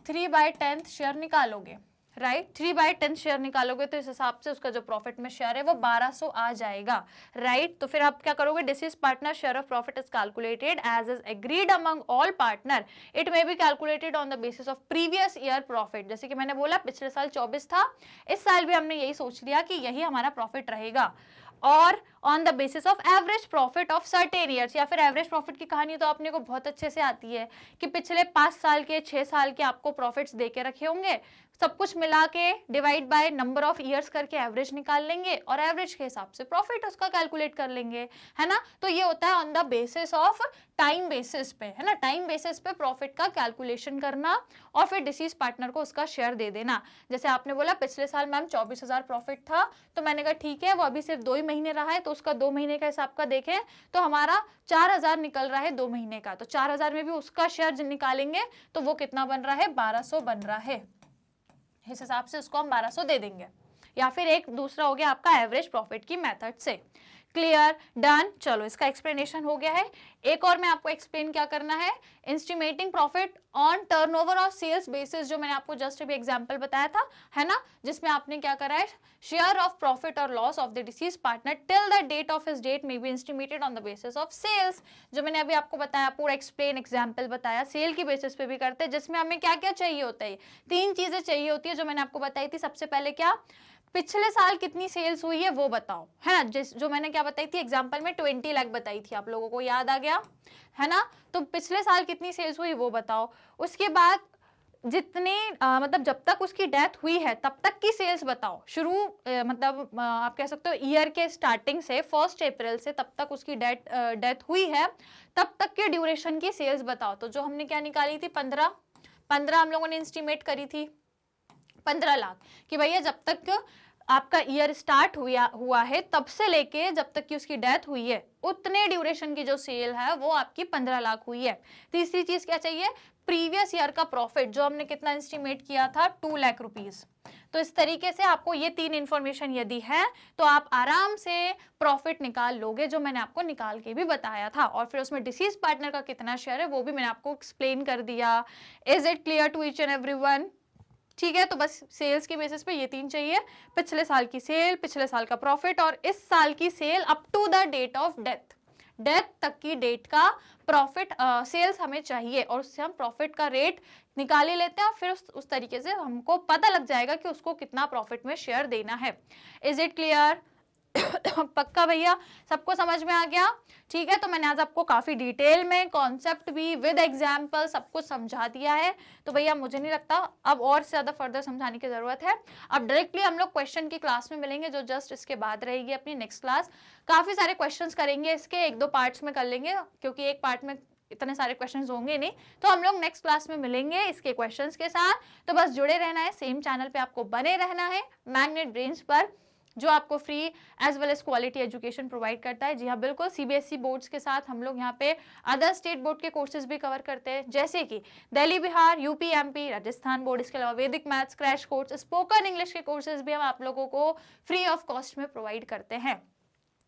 3/10 शेयर निकालोगे, राइट। 3/10 शेयर निकालोगे तो इस हिसाब से उसका जो प्रॉफिट में शेयर है वो 1200 आ जाएगा, राइट। तो फिर आप क्या करोगे, deceased partner share of profit is calculated as is agreed among all partner. It may be calculated on the basis of previous year profit. जैसे कि मैंने बोला पिछले साल 24 था, इस साल भी हमने यही सोच लिया कि यही हमारा प्रॉफिट रहेगा, और on the basis of average profit of certain years. या फिर एवरेज प्रॉफिट की कहानी तो आपने को बहुत अच्छे से आती है कि पिछले 5 साल के 6 साल के आपको प्रॉफिट्स दे के रखे होंगे, सब कुछ मिला के divide by number of years करके एवरेज निकाल लेंगे और एवरेज के हिसाब से प्रॉफिट उसका कैलकुलेट कर लेंगे, है ना। तो ये होता है on the basis of time basis पे, है ना, टाइम बेसिस पे प्रॉफिट का कैलकुलेशन करना और फिर डिसीज पार्टनर को उसका शेयर दे देना। जैसे आपने बोला पिछले साल मैम 24,000 प्रॉफिट था, तो मैंने कहा ठीक है, वो अभी सिर्फ 2 ही महीने रहा है, तो उसका 2 महीने का हिसाब का देखें तो हमारा 4000 निकल रहा है 2 महीने का, तो 4000 में भी उसका शेयर निकालेंगे तो वो कितना बन रहा है, 1200 बन रहा है। इस हिसाब से उसको हम 1200 दे देंगे। या फिर एक दूसरा हो गया आपका एवरेज प्रॉफिट की मेथड से। Clear, done. चलो इसका एक्सप्लेनेशन हो गया है। एक और मैं आपको एक्सप्लेन क्या करना है, एस्टिमेटिंग प्रॉफिट ऑन टर्नओवर और सेल्स बेसिस, जो मैंने आपको जस्ट अभी एग्जांपल बताया था, है ना, जिसमें आपने क्या करा है, शेयर ऑफ प्रॉफिट और loss of the deceased partner till the date of his date may be estimated on the basis of sales. जो मैंने अभी आपको बताया, पूरा एक्सप्लेन एग्जाम्पल बताया, सेल की बेसिस पे भी करते हैं, जिसमें हमें क्या क्या चाहिए होता है, 3 चीजें चाहिए होती है जो मैंने आपको बताई थी। सबसे पहले क्या, पिछले साल कितनी सेल्स हुई है वो बताओ, है ना, जो मैंने क्या बताई थी एग्जांपल में 20 लाख बताई थी, आप लोगों को याद आ गया, है ना। तो पिछले साल कितनी सेल्स हुई वो बताओ। उसके बाद जितने मतलब जब तक उसकी डेथ हुई है तब तक की सेल्स बताओ। मतलब आप कह सकते हो ईयर के स्टार्टिंग से 1 अप्रैल से तब तक उसकी डेथ हुई है, तब तक के ड्यूरेशन की सेल्स बताओ। तो जो हमने क्या निकाली थी, 15 हम लोगों ने एस्टिमेट करी थी, 15 लाख, कि भैया जब तक आपका ईयर स्टार्ट हुआ है तब से लेके जब तक की उसकी डेथ हुई है उतने ड्यूरेशन की जो सेल है वो आपकी 15 लाख हुई है। तीसरी चीज क्या चाहिए, प्रीवियस ईयर का प्रॉफिट, जो हमने कितना एस्टिमेट किया था, 2 लाख रुपीस। तो इस तरीके से आपको ये 3 इंफॉर्मेशन यदि है तो आप आराम से प्रॉफिट निकाल लोगे, जो मैंने आपको निकाल के भी बताया था। और फिर उसमें डिसीज पार्टनर का कितना शेयर है वो भी मैंने आपको एक्सप्लेन कर दिया। Is it clear to each and everyone? ठीक है, तो बस सेल्स के बेसिस पे ये 3 चाहिए, पिछले साल की सेल, पिछले साल का प्रॉफिट और इस साल की sale up to the date of death तक की डेट का प्रॉफिट सेल्स हमें चाहिए, और उससे हम प्रॉफिट का रेट निकाल ही लेते हैं और फिर उस तरीके से हमको पता लग जाएगा कि उसको कितना प्रॉफिट में शेयर देना है। Is it clear? पक्का भैया, सबको समझ में आ गया? ठीक है, तो मैंने आज आपको काफी डिटेल में कॉन्सेप्ट भी विद एग्जांपल सब कुछ समझा दिया है। तो भैया मुझे नहीं लगता अब और ज्यादा फर्दर समझाने की जरूरत है। अब डायरेक्टली हम लोग क्वेश्चन की क्लास में मिलेंगे, जो जस्ट इसके बाद रहेगी अपनी नेक्स्ट क्लास। काफी सारे क्वेश्चंस करेंगे, इसके 1-2 पार्ट्स में कर लेंगे, क्योंकि एक पार्ट में इतने सारे क्वेश्चंस होंगे नहीं। तो हम लोग नेक्स्ट क्लास में मिलेंगे इसके क्वेश्चंस के साथ। तो बस जुड़े रहना है, सेम चैनल पे आपको बने रहना है, मैग्नेट ब्रेन्स पर, जो आपको free as well as quality education provide करता है। जी हाँ, बिल्कुल, सीबीएसई बोर्ड्स के साथ हम लोग यहाँ पे अदर स्टेट बोर्ड के कोर्सेज भी कवर करते हैं, जैसे कि Delhi, Bihar, UP, MP, Rajasthan board. इसके अलावा वैदिक maths crash course, spoken English के कोर्सेज भी हम आप लोगों को फ्री ऑफ कॉस्ट में प्रोवाइड करते हैं।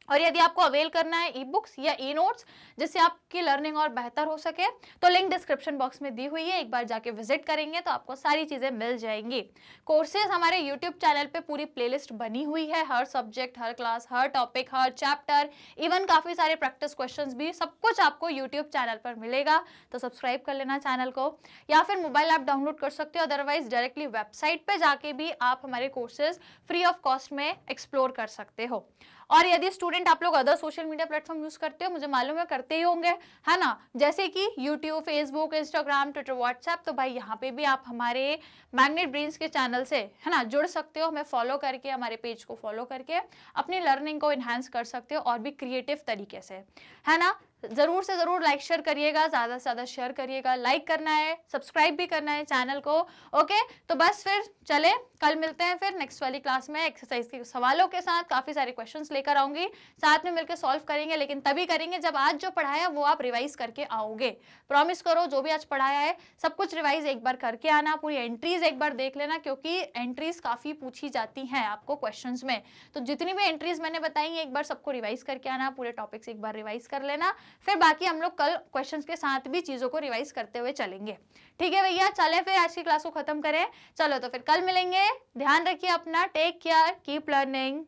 और यदि आपको अवेल करना है ई बुक्स या ई नोट्स, जिससे आपकी लर्निंग और बेहतर हो सके, तो लिंक डिस्क्रिप्शन बॉक्स में दी हुई है, एक बार जाके विजिट करेंगे तो आपको सारी चीजें मिल जाएंगी। कोर्सेज हमारे यूट्यूब चैनल पे पूरी प्लेलिस्ट बनी हुई है, हर सब्जेक्ट, हर क्लास, हर टॉपिक, हर चैप्टर, इवन काफी सारे प्रैक्टिस क्वेश्चंस भी, सब कुछ आपको यूट्यूब चैनल पर मिलेगा। तो सब्सक्राइब कर लेना चैनल को, या फिर मोबाइल ऐप डाउनलोड कर सकते हो, अदरवाइज डायरेक्टली वेबसाइट पे जाके भी आप हमारे कोर्सेज फ्री ऑफ कॉस्ट में एक्सप्लोर कर सकते हो। और यदि स्टूडेंट आप लोग other social media platform use करते हो, मुझे मालूम है करते ही होंगे, है ना, जैसे कि YouTube, Facebook, Instagram, Twitter, WhatsApp, तो भाई यहाँ पे भी आप हमारे मैग्नेट ब्रेन्स के चैनल से, है ना, जुड़ सकते हो, हमें फॉलो करके, हमारे पेज को फॉलो करके अपनी लर्निंग को इन्हांस कर सकते हो और भी क्रिएटिव तरीके से, है ना। जरूर से जरूर लाइक शेयर करिएगा, ज्यादा से ज्यादा शेयर करिएगा, लाइक करना है, सब्सक्राइब भी करना है चैनल को। ओके, तो बस फिर चले, कल मिलते हैं फिर नेक्स्ट वाली क्लास में एक्सरसाइज के सवालों के साथ। काफी सारे क्वेश्चंस लेकर आऊंगी, साथ में मिलकर सॉल्व करेंगे, लेकिन तभी करेंगे जब आज जो पढ़ाया वो आप रिवाइज करके आओगे। प्रॉमिस करो जो भी आज पढ़ाया है सब कुछ रिवाइज एक बार करके आना, पूरी एंट्रीज एक बार देख लेना, क्योंकि एंट्रीज काफी पूछी जाती हैं आपको क्वेश्चंस में। तो जितनी भी एंट्रीज मैंने बताई है एक बार सबको रिवाइज करके आना, पूरे टॉपिक्स एक बार रिवाइज कर लेना, फिर बाकी हम लोग कल क्वेश्चंस के साथ भी चीजों को रिवाइज करते हुए चलेंगे। ठीक है भैया, चले फिर आज की क्लास को खत्म करें। चलो तो फिर कल मिलेंगे, ध्यान रखिए अपना, टेक केयर, कीप लर्निंग।